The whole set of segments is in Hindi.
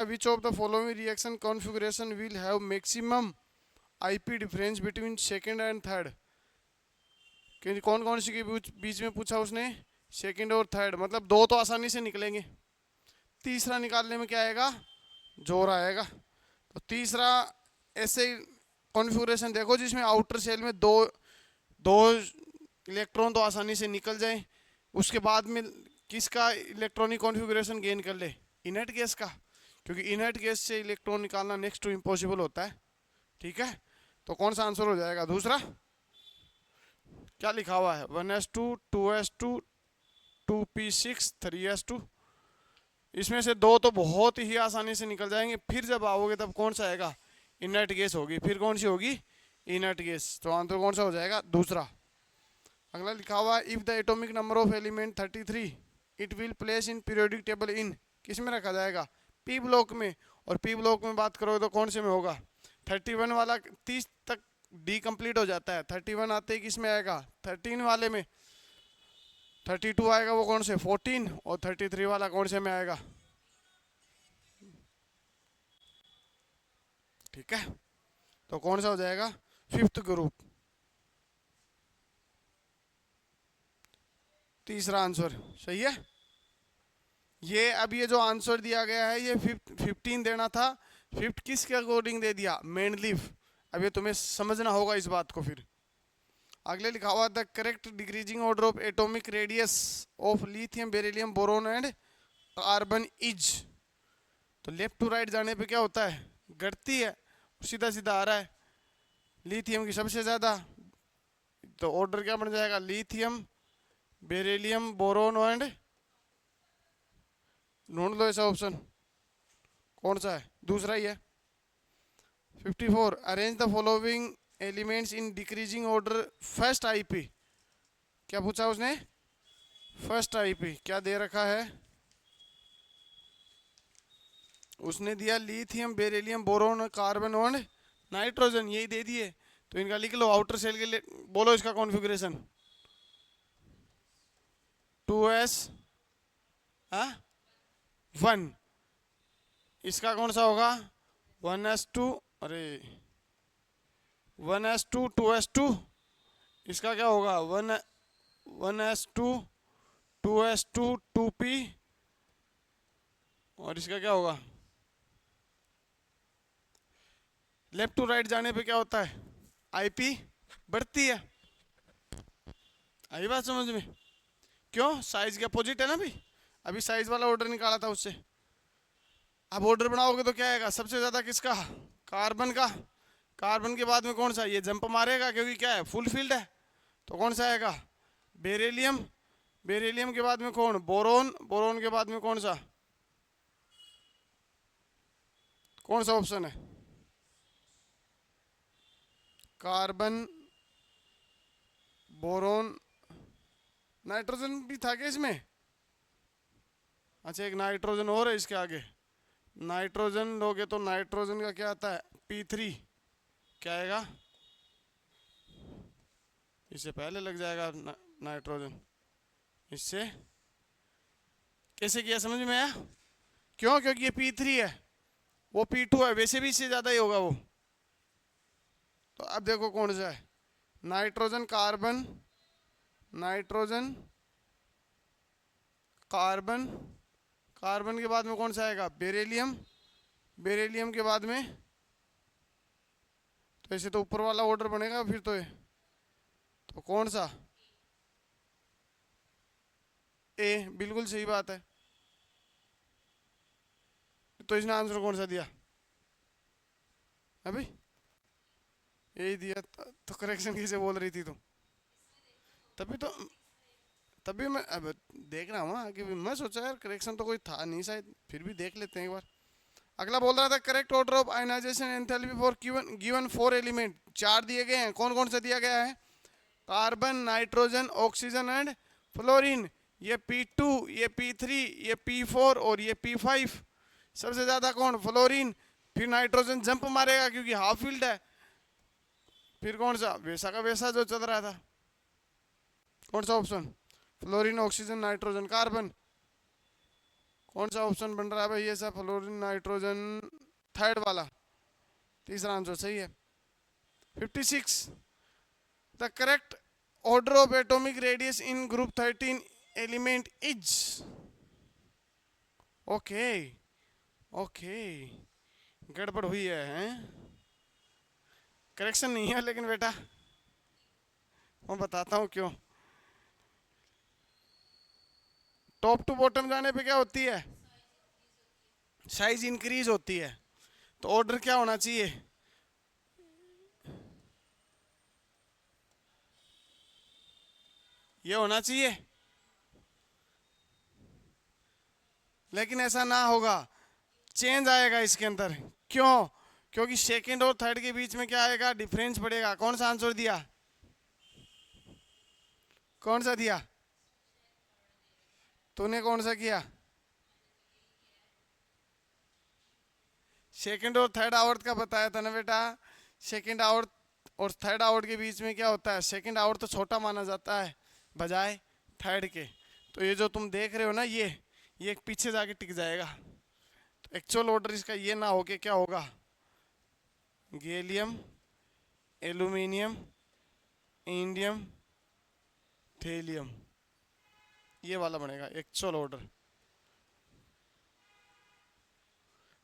which of the following reaction configuration will have maximum IP difference between second and third? कि कौन कौन सी के बीच में पूछा उसने, सेकंड और थर्ड, मतलब दो तो आसानी से निकलेंगे, तीसरा निकालने में क्या आएगा, जोर आएगा। तो तीसरा ऐसे कॉन्फ़िगरेशन देखो जिसमें आउटर सेल में दो दो इलेक्ट्रॉन तो आसानी से निकल जाए, उसके बाद में किसका इलेक्ट्रॉनिक कॉन्फ़िगरेशन गेन कर ले, इनर्ट गैस का, क्योंकि इनर्ट गैस से इलेक्ट्रॉन निकालना नेक्स्ट टू इम्पॉसिबल होता है। ठीक है, तो कौन सा आंसर हो जाएगा, दूसरा। क्या लिखा हुआ है, 1s2 2s2 2p6 3s2, इसमें से दो तो बहुत ही आसानी से निकल जाएंगे, फिर जब आओगे तब कौन सा आएगा, इनर्ट गैस होगी, फिर कौन सी होगी, इनर्ट गैस। तो आंसर कौन सा हो जाएगा, दूसरा। अगला लिखा हुआ है, if the atomic number of element 33 it will place in periodic table इन, किस में रखा जाएगा, पी ब्लॉक में। और पी ब्लॉक में बात करोगे तो कौन से में होगा, 31 वाला 30 तक डी कंप्लीट हो जाता है, 31 आते ही किस में आएगा, 13 वाले में, 32 आएगा वो कौन से, 14, और 33 वाला कौन से में आएगा। ठीक है, तो कौन सा हो जाएगा, फिफ्थ ग्रुप, तीसरा आंसर सही है। ये अब ये जो आंसर दिया गया है ये 15 देना था, फिफ्थ किसके अकॉर्डिंग दे दिया, मेंडलीफ। अब ये तुम्हें समझना होगा इस बात को। फिर अगले लिखा हुआ, the correct decreasing order of atomic radius of lithium beryllium boron and carbon is. तो लेफ्ट टू राइट जाने पे क्या होता है, घटती है, सीधा सीधा आ रहा है, लिथियम की सबसे ज़्यादा, तो ऑर्डर क्या बन जाएगा, लिथियम बेरिलियम बोरोन एंड, ढूंढ लो ऐसा ऑप्शन कौन सा है, दूसरा ही है। 54, arrange the following elements in decreasing order first IP. क्या पूछा उसने, फर्स्ट आईपी क्या दे रखा है, उसने दिया लिथियम बेरिलियम बोरोन कार्बन और नाइट्रोजन, यही दे दिए। तो इनका लिख लो, आउटर सेल के लिए बोलो इसका कॉन्फ़िगरेशन, 2s 1, इसका कौन सा होगा, 1s2, अरे 1s2 2s2, इसका क्या होगा, 1s2 2s2 2p, और इसका क्या होगा, लेफ्ट टू राइट जाने पे क्या होता है, आईपी बढ़ती है। आई बात समझ में, क्यों, साइज के अपोजिट है ना भाई, अभी साइज वाला ऑर्डर निकाला था उससे। अब ऑर्डर बनाओगे तो क्या आएगा, सबसे ज्यादा किसका, कार्बन का, कार्बन के बाद में कौन सा, ये जंप मारेगा क्योंकि क्या है, फुल फील्ड है, तो कौन सा आएगा, बेरिलियम, बेरिलियम के बाद में कौन, बोरोन, बोरोन के बाद में कौन सा, कौन सा ऑप्शन है, कार्बन बोरोन, नाइट्रोजन भी था क्या इसमें, अच्छा एक नाइट्रोजन और है इसके आगे, नाइट्रोजन लोगे तो नाइट्रोजन का क्या आता है, P3, क्या आएगा, इससे पहले लग जाएगा नाइट्रोजन, इससे कैसे किया समझ में आया, क्यों, क्योंकि ये P3 है, वो P2 है, वैसे भी इससे ज़्यादा ही होगा वो। तो अब देखो कौन सा है, nitrogen carbon, nitrogen carbon, carbon के बाद में कौन सा आएगा, बेरिलियम, बेरिलियम के बाद में, तो ऐसे तो ऊपर वाला ऑर्डर बनेगा फिर तो ये, तो कौन सा, ए, बिल्कुल सही बात है। तो इसने आंसर कौन सा दिया, अभी यही दिया, तो करेक्शन किसे बोल रही थी तुम, तभी तो, तभी मैं अब देख रहा हूँ कि मैं सोचा यार करेक्शन तो कोई था नहीं शायद, फिर भी देख लेते हैं एक बार। अगला बोल रहा था, correct order of ionization enthalpy for given 4 element, 4 दिए गए हैं, कौन कौन सा दिया गया है, carbon, nitrogen, oxygen and fluorine. ये P2, ये P3, ये P4 और ये P5, सबसे ज्यादा कौन, फ्लोरीन, फिर नाइट्रोजन जंप मारेगा क्योंकि हाफ फील्ड है, फिर कौन सा, वैसा का वैसा जो चल रहा था, कौन सा option, fluorine, oxygen, nitrogen, carbon, कौन सा ऑप्शन बन रहा है भाई? ये सब फ्लोरीन, नाइट्रोजन, थर्ड वाला, तीसरा आंसर सही है। 56, the correct order of atomic radius in group 13 element is. Okay okay, गड़बड़ हुई है हैं? करेक्शन नहीं है लेकिन बेटा, मैं बताता हूँ क्यों। टॉप टू बॉटम जाने पे क्या होती है? साइज इंक्रीज होती है। तो ऑर्डर क्या होना चाहिए? ये होना चाहिए, लेकिन ऐसा ना होगा, चेंज आएगा इसके अंदर। क्यों? क्योंकि सेकंड और थर्ड के बीच में क्या आएगा? डिफरेंस पड़ेगा। कौन सा आंसर दिया? कौन सा दिया? तूने कौन सा किया? सेकंड और थर्ड आवर्त का बताया था ना बेटा। सेकंड आवर्त और थर्ड आवर्त के बीच में क्या होता है? सेकंड आवर्त तो छोटा माना जाता है बजाय थर्ड के। तो ये जो तुम देख रहे हो ना, ये पीछे जाके टिक जाएगा। तो एक्चुअल ऑर्डर इसका ये ना हो के क्या होगा? गैलियम, एल्यूमिनियम, इंडियम, थेलियम, ये वाला बनेगा एक्चुअल ऑर्डर।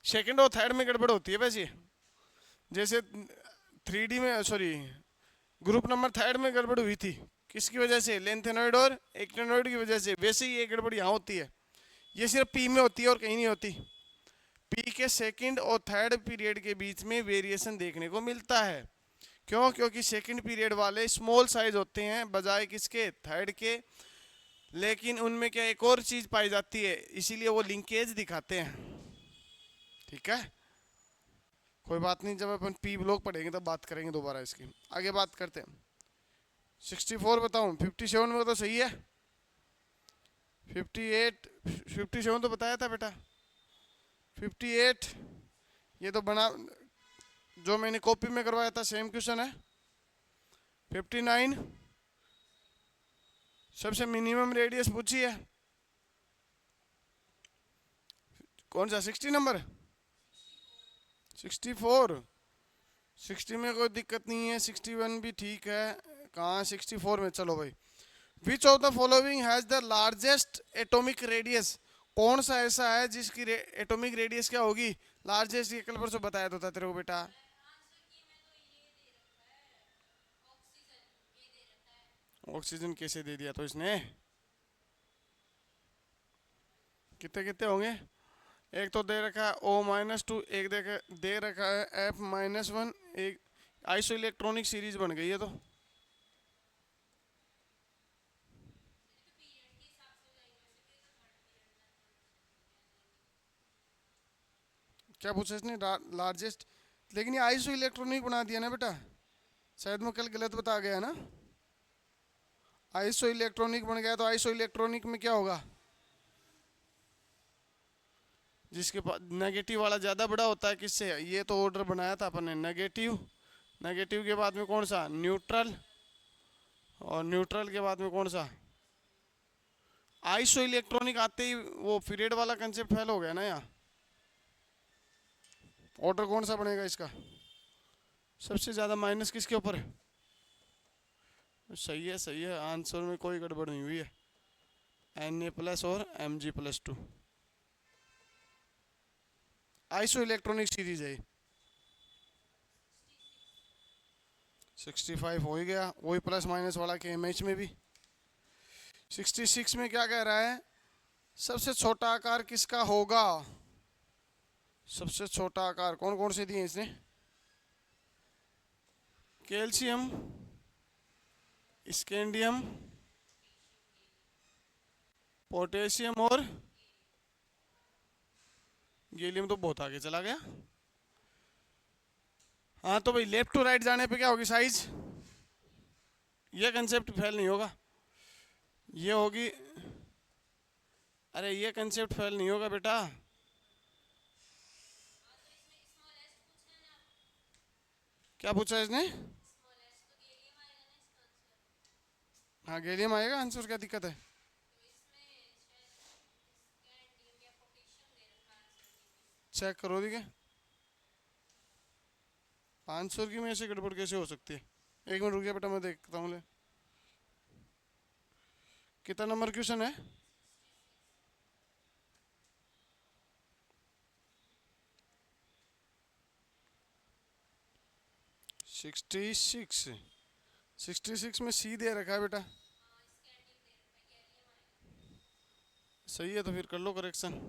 सेकंड और थर्ड में गड़बड़ होती है वैसे, जैसे 3D में, सॉरी ग्रुप नंबर थर्ड में गड़बड़ हुई थी। किसकी वजह से? लेंथेनॉइड और एक्टेनॉइड की वजह से। वैसे ही ये गड़बड़ यहाँ होती है। ये सिर्फ पी में होती है और कहीं नहीं होती। पी के सेकंड और थर्ड पीरियड के बीच में वेरिएशन देखने को मिलता है। क्यों? क्योंकि सेकंड पीरियड वाले स्मॉल साइज होते हैं बजाय किसके? थर्ड के। लेकिन उनमें क्या एक और चीज पाई जाती है, इसीलिए वो लिंकेज दिखाते हैं। ठीक है, कोई बात नहीं, जब अपन पी ब्लॉक पढ़ेंगे तब बात करेंगे दोबारा इसकी। आगे बात करते हैं। 64 बताऊं? 57 में तो सही है। 58, 57 तो बताया था बेटा। 58 ये तो बना, जो मैंने कॉपी में करवाया था सेम क्वेश्चन है। 59 सबसे मिनिमम रेडियस पूछी है। कौन सा? 60 नंबर? 64, 60 में कोई दिक्कत नहीं है, 61 भी ठीक है। कहाँ? 64 में। चलो भाई, which of the following has the largest atomic radius? कौन सा ऐसा है जिसकी एटॉमिक रेडियस क्या होगी? लार्जेस्ट। ये कल परसों बताया तो था तेरे को बेटा। ऑक्सीजन कैसे दे दिया तो इसने? कितने कितने होंगे? एक तो दे रखा है O-2, एक दे रखा है F-1, एक आइसो इलेक्ट्रॉनिक सीरीज बन गई है। तो क्या पूछा इसने? लार्जेस्ट, लेकिन ये आइसो इलेक्ट्रॉनिक बना दिया ना बेटा। शायद मैं कल गलत बता गया ना। आइसो इलेक्ट्रॉनिक बन गया, तो आइसो इलेक्ट्रॉनिक में क्या होगा? जिसके पास नेगेटिव वाला ज़्यादा बड़ा होता है। किससे? ये तो ऑर्डर बनाया था अपन ने, नेगेटिव, नेगेटिव के बाद में कौन सा? न्यूट्रल, और न्यूट्रल के बाद में कौन सा? आइसो इलेक्ट्रॉनिक आते ही वो पीरियड वाला कंसेप्ट फेल हो गया ना यहाँ। ऑर्डर कौन सा बनेगा इसका? सबसे ज़्यादा माइनस किसके ऊपर है? सही है, सही है, आंसर में कोई गड़बड़ नहीं हुई है। Na+ और Mg+2 आइसो इलेक्ट्रॉनिक सीरीज है। 65 हो ही गया, वही प्लस माइनस वाला के एमएच में भी। 66 में क्या कह रहा है? सबसे छोटा आकार किसका होगा? सबसे छोटा आकार कौन कौन से दिए इसने? कैल्शियम, स्कैंडियम, पोटेशियम और गैलियम तो बहुत आगे चला गया। हाँ तो भाई लेफ्ट टू राइट जाने पे क्या होगी साइज? ये कंसेप्ट फेल नहीं होगा, ये होगी। अरे ये कंसेप्ट फेल नहीं होगा बेटा। क्या पूछा इसने? हाँ गैलियम आएगा आंसर, क्या दिक्कत है? चेक करो दी 500 की में ऐसे गड़बड़ कैसे हो सकती है? एक मिनट रुक गया बेटा, मैं देखता हूँ। ले कितना नंबर क्वेश्चन है? सिक्सटी सिक्स में सी दे रखा है बेटा। सही है, तो फिर कर लो करेक्शन।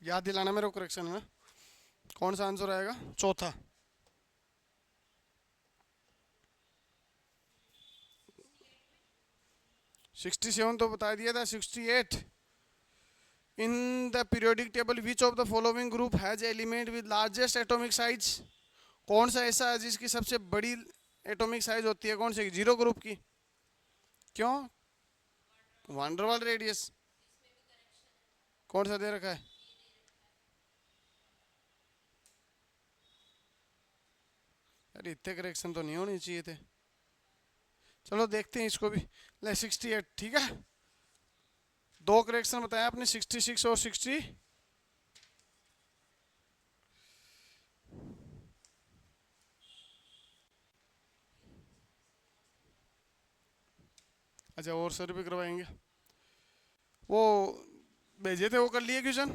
याद दिलाना मेरे को करेक्शन में कौन सा आंसर आएगा। चौथा। 67 तो बता दिया था। 68 in the periodic table which of the following group has element with largest atomic size. कौन सा ऐसा है जिसकी सबसे बड़ी एटॉमिक साइज होती है? कौन सी? जीरो ग्रुप की। क्यों? Van der Waal radius. कौन सा दे रखा है? अरे इतने करेक्शन तो नहीं होने चाहिए थे। चलो देखते हैं इसको भी। ले 68 ठीक है। दो करेक्शन बताया आपने, 66 और 60। अच्छा, और सर भी करवाएंगे। वो भेजे थे, वो कर लिए क्वेश्चन?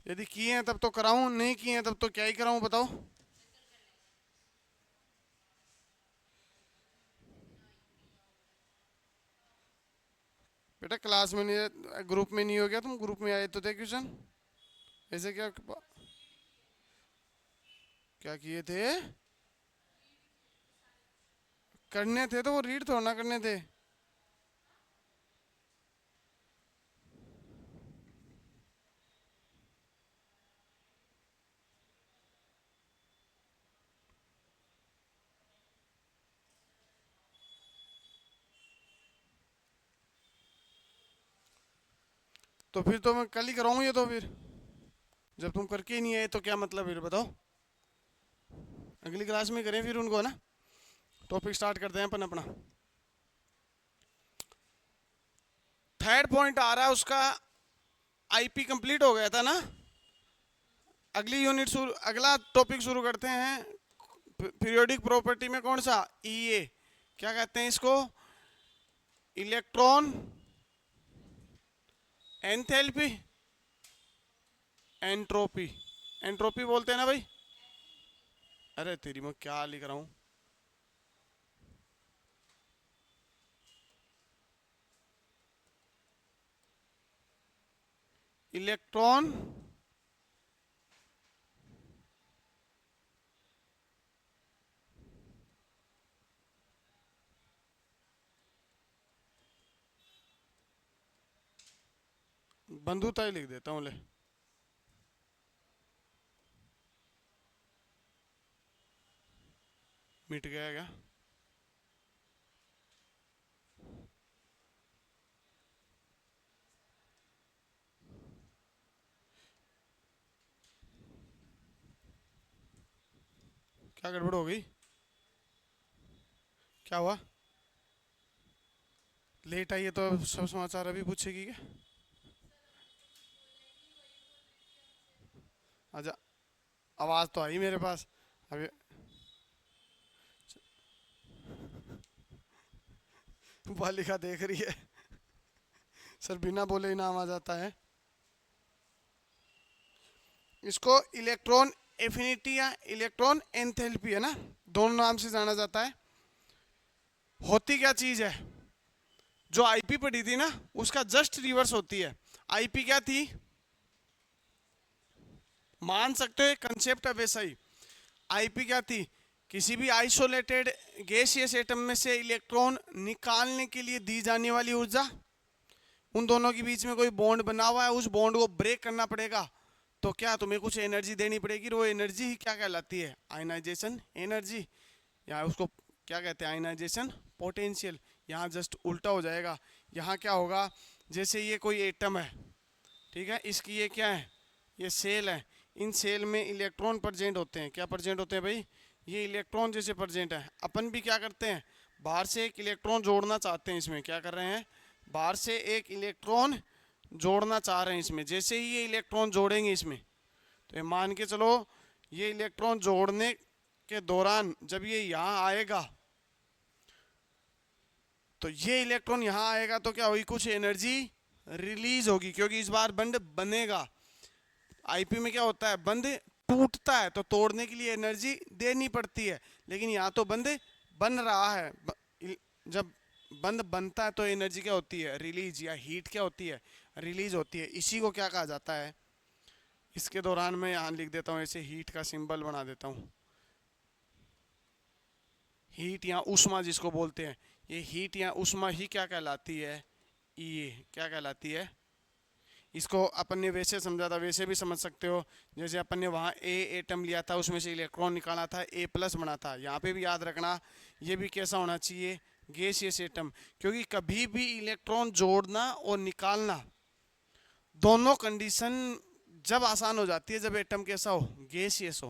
यदि किए हैं तब तो कराऊं, नहीं किए हैं तब तो क्या ही कराऊं बताओ। बेटा क्लास में नहीं, ग्रुप में नहीं हो गया? तुम ग्रुप में आए तो थे क्वेश्चन। ऐसे क्या क्या किए थे? करने थे तो वो रीड थोड़ा ना करने थे। तो फिर तो मैं कल ही कराऊं ये तो। फिर जब तुम करके ही नहीं आए तो क्या मतलब फिर बताओ। अगली क्लास में करें फिर उनको, ना। टॉपिक स्टार्ट करते हैं अपन अपना। थर्ड पॉइंट आ रहा है उसका। आईपी कंप्लीट हो गया था ना। अगली यूनिट शुरू, अगला टॉपिक शुरू करते हैं। पीरियोडिक प्रॉपर्टी में कौन सा? ईए। क्या कहते हैं इसको? Electron enthalpy, entropy. एंट्रोपी बोलते हैं ना भाई। अरे तेरी मैं क्या लिख रहा हूं। इलेक्ट्रॉन बंधुता ही लिख देता हूं। ले मिट गया क्या? क्या गड़बड़ हो गई? क्या हुआ? लेट आई है तो सब समाचार अभी पूछेगी क्या? अच्छा, आवाज तो आई मेरे पास अभी। बालिका देख रही है। सर बिना बोले ही नाम आ जाता है। इसको इलेक्ट्रॉन एफिनिटी या इलेक्ट्रॉन एंथैल्पी, है ना, दोनों नाम से जाना जाता है। होती क्या चीज है? जो आईपी पढ़ी थी ना, उसका जस्ट रिवर्स होती है। आईपी क्या थी? मान सकते हो कंसेप्ट है वैसा ही। आईपी क्या थी? किसी भी आइसोलेटेड गैसियस एटम में से इलेक्ट्रॉन निकालने के लिए दी जाने वाली ऊर्जा। उन दोनों के बीच में कोई बॉन्ड बना हुआ है, उस बॉन्ड को ब्रेक करना पड़ेगा, तो क्या तुम्हें कुछ एनर्जी देनी पड़ेगी। वो एनर्जी ही क्या कहलाती है? आयनाइजेशन एनर्जी, या उसको क्या कहते हैं? Ionization potential. यहाँ जस्ट उल्टा हो जाएगा। यहाँ क्या होगा? जैसे ये कोई एटम है, ठीक है, इसकी ये क्या है? ये सेल है। इन सेल में इलेक्ट्रॉन प्रेजेंट होते हैं। क्या प्रेजेंट होते हैं भाई? ये इलेक्ट्रॉन जैसे प्रेजेंट है। अपन भी क्या करते हैं? बाहर से एक इलेक्ट्रॉन जोड़ना चाहते हैं इसमें, क्या कर रहे हैं, बाहर से एक इलेक्ट्रॉन जोड़ना चाह रहे हैं इसमें। जैसे ही ये इलेक्ट्रॉन जोड़ेंगे इसमें, तो ये मान के चलो ये इलेक्ट्रॉन जोड़ने के दौरान जब ये यहाँ आएगा, तो ये इलेक्ट्रॉन यहाँ आएगा तो क्या होगी, कुछ एनर्जी रिलीज होगी, क्योंकि इस बार बंद बनेगा। आईपी में क्या होता है, बंद टूटता है तो तोड़ने के लिए एनर्जी देनी पड़ती है, लेकिन यहाँ तो बंद बन रहा है। जब बंद बनता है तो एनर्जी क्या होती है, रिलीज, या हीट क्या होती है, रिलीज होती है। इसी को क्या कहा जाता है, इसके दौरान मैं यहाँ लिख देता हूँ, ऐसे हीट का सिंबल बना देता हूँ। हीट या ऊष्मा जिसको बोलते हैं, ये हीट या ऊष्मा ही क्या कहलाती है, ये क्या कहलाती है। इसको अपन ने वैसे समझा था, वैसे भी समझ सकते हो। जैसे अपन ने वहाँ ए एटम लिया था, उसमें से इलेक्ट्रॉन निकाला था, ए प्लस बना था। यहाँ पे भी याद रखना, ये भी कैसा होना चाहिए, गैसियस एटम। क्योंकि कभी भी इलेक्ट्रॉन जोड़ना और निकालना दोनों कंडीशन जब आसान हो जाती है, जब एटम कैसा हो, गैसियस हो।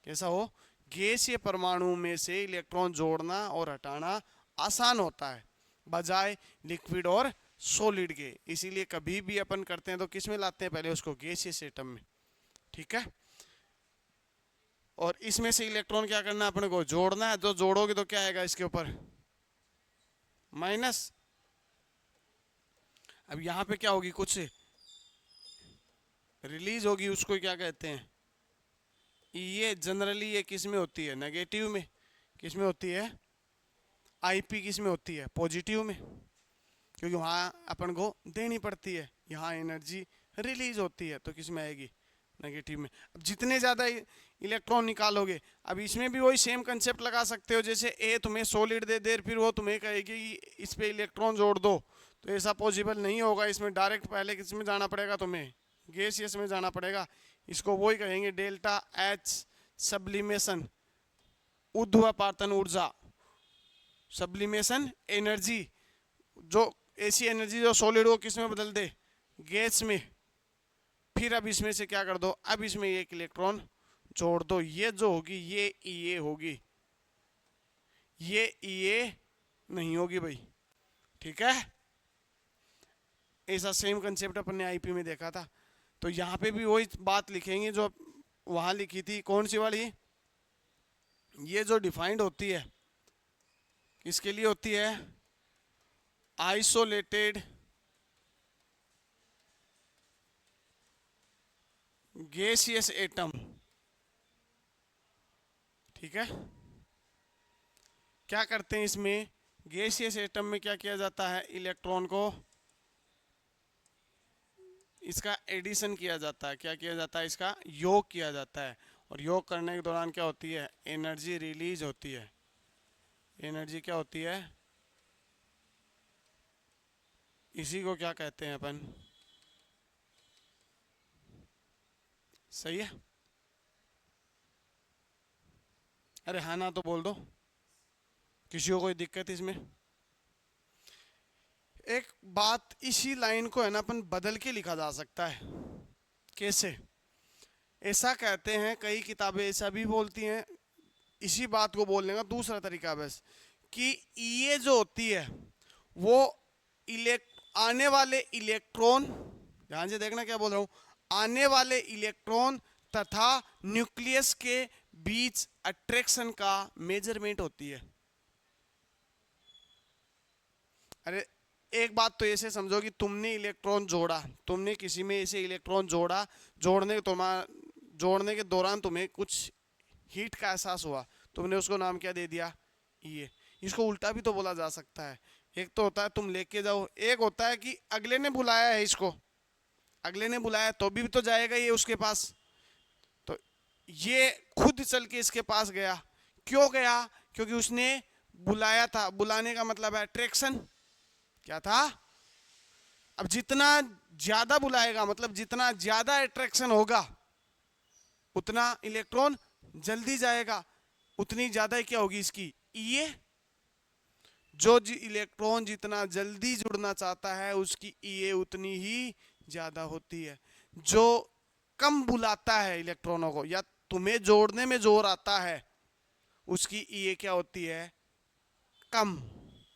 कैसा हो, गैसीय परमाणु में से इलेक्ट्रॉन जोड़ना और हटाना आसान होता है, बजाय लिक्विड और सॉलिड के। इसीलिए कभी भी अपन करते हैं तो किस में लाते हैं, पहले उसको गैसियस एटम में। ठीक है, और इसमें से इलेक्ट्रॉन क्या करना है, अपने को जोड़ना है। तो जोड़ोगे तो क्या आएगा इसके ऊपर, माइनस। अब यहाँ पे क्या होगी, कुछ रिलीज होगी, उसको क्या कहते हैं, ये जनरली ये किस में होती है, नेगेटिव में। किस में होती है, आईपी किस में होती है, पॉजिटिव में, क्योंकि वहाँ अपन को देनी पड़ती है। यहाँ एनर्जी रिलीज होती है, तो किस में आएगी, नेगेटिव में। अब जितने ज़्यादा इलेक्ट्रॉन निकालोगे, अब इसमें भी वही सेम कंसेप्ट लगा सकते हो। जैसे ए तुम्हें सॉलिड दे दे, फिर वो तुम्हें कहेगी कि इस पे इलेक्ट्रॉन जोड़ दो, तो ऐसा पॉसिबल नहीं होगा। इसमें डायरेक्ट पहले किस में जाना पड़ेगा, तुम्हें गैसियस में जाना पड़ेगा। इसको वही कहेंगे डेल्टा एच सब्लिमेशन, ऊर्ध्वपातन ऊर्जा, सब्लिमेशन एनर्जी। जो ऐसी एनर्जी जो सॉलिड को किस में बदल दे, गैस में। फिर अब इसमें से क्या कर दो, अब इसमें एक इलेक्ट्रॉन जोड़ दो। ये जो होगी ये ई होगी, ये ई नहीं होगी भाई। ठीक है, ऐसा सेम कंसेप्ट अपन ने आईपी में देखा था। तो यहाँ पे भी वही बात लिखेंगे जो वहाँ लिखी थी। कौन सी वाली, ये जो डिफाइंड होती है किसके लिए होती है, आइसोलेटेड गैसियस एटम। ठीक है, क्या करते हैं इसमें, गैसियस एटम में क्या किया जाता है, इलेक्ट्रॉन को इसका एडिशन किया जाता है। क्या किया जाता है, इसका योग किया जाता है। और योग करने के दौरान क्या होती है, एनर्जी रिलीज होती है। एनर्जी क्या होती है, इसी को क्या कहते हैं अपन, सही है। अरे हाँ ना तो बोल दो, किसी को कोई दिक्कत इसमें। एक बात, इसी लाइन को है ना अपन बदल के लिखा जा सकता है। कैसे, ऐसा कहते हैं, कई किताबें ऐसा भी बोलती हैं, इसी बात को बोलने का दूसरा तरीका बस, कि ये जो होती है वो आने वाले इलेक्ट्रॉन, ध्यान से देखना क्या बोल रहा हूं, आने वाले इलेक्ट्रॉन तथा न्यूक्लियस के बीच अट्रैक्शन का मेजरमेंट होती है। अरे एक बात तो ऐसे समझो कि तुमने इलेक्ट्रॉन जोड़ा, तुमने किसी में ऐसे इलेक्ट्रॉन जोड़ा, जोड़ने के दौरान तुम्हें कुछ हीट का एहसास हुआ, तुमने उसको नाम क्या दे दिया, ये। इसको उल्टा भी तो बोला जा सकता है। एक तो होता है तुम लेके जाओ, एक होता है कि अगले ने बुलाया है इसको, अगले ने बुलाया तो भी तो जाएगा ये उसके पास। तो ये खुद चल के इसके पास गया, क्यों गया, क्योंकि उसने बुलाया था। बुलाने का मतलब है अट्रैक्शन। क्या था, अब जितना ज्यादा बुलाएगा, मतलब जितना ज्यादा अट्रैक्शन होगा, उतना इलेक्ट्रॉन जल्दी जाएगा, उतनी ज्यादा क्या होगी इसकी, ये जो इलेक्ट्रॉन जितना जल्दी जुड़ना चाहता है उसकी ई उतनी ही ज्यादा होती है। जो कम बुलाता है इलेक्ट्रॉनों को, या तुम्हें जोड़ने में जोर आता है, उसकी ई क्या होती है, कम।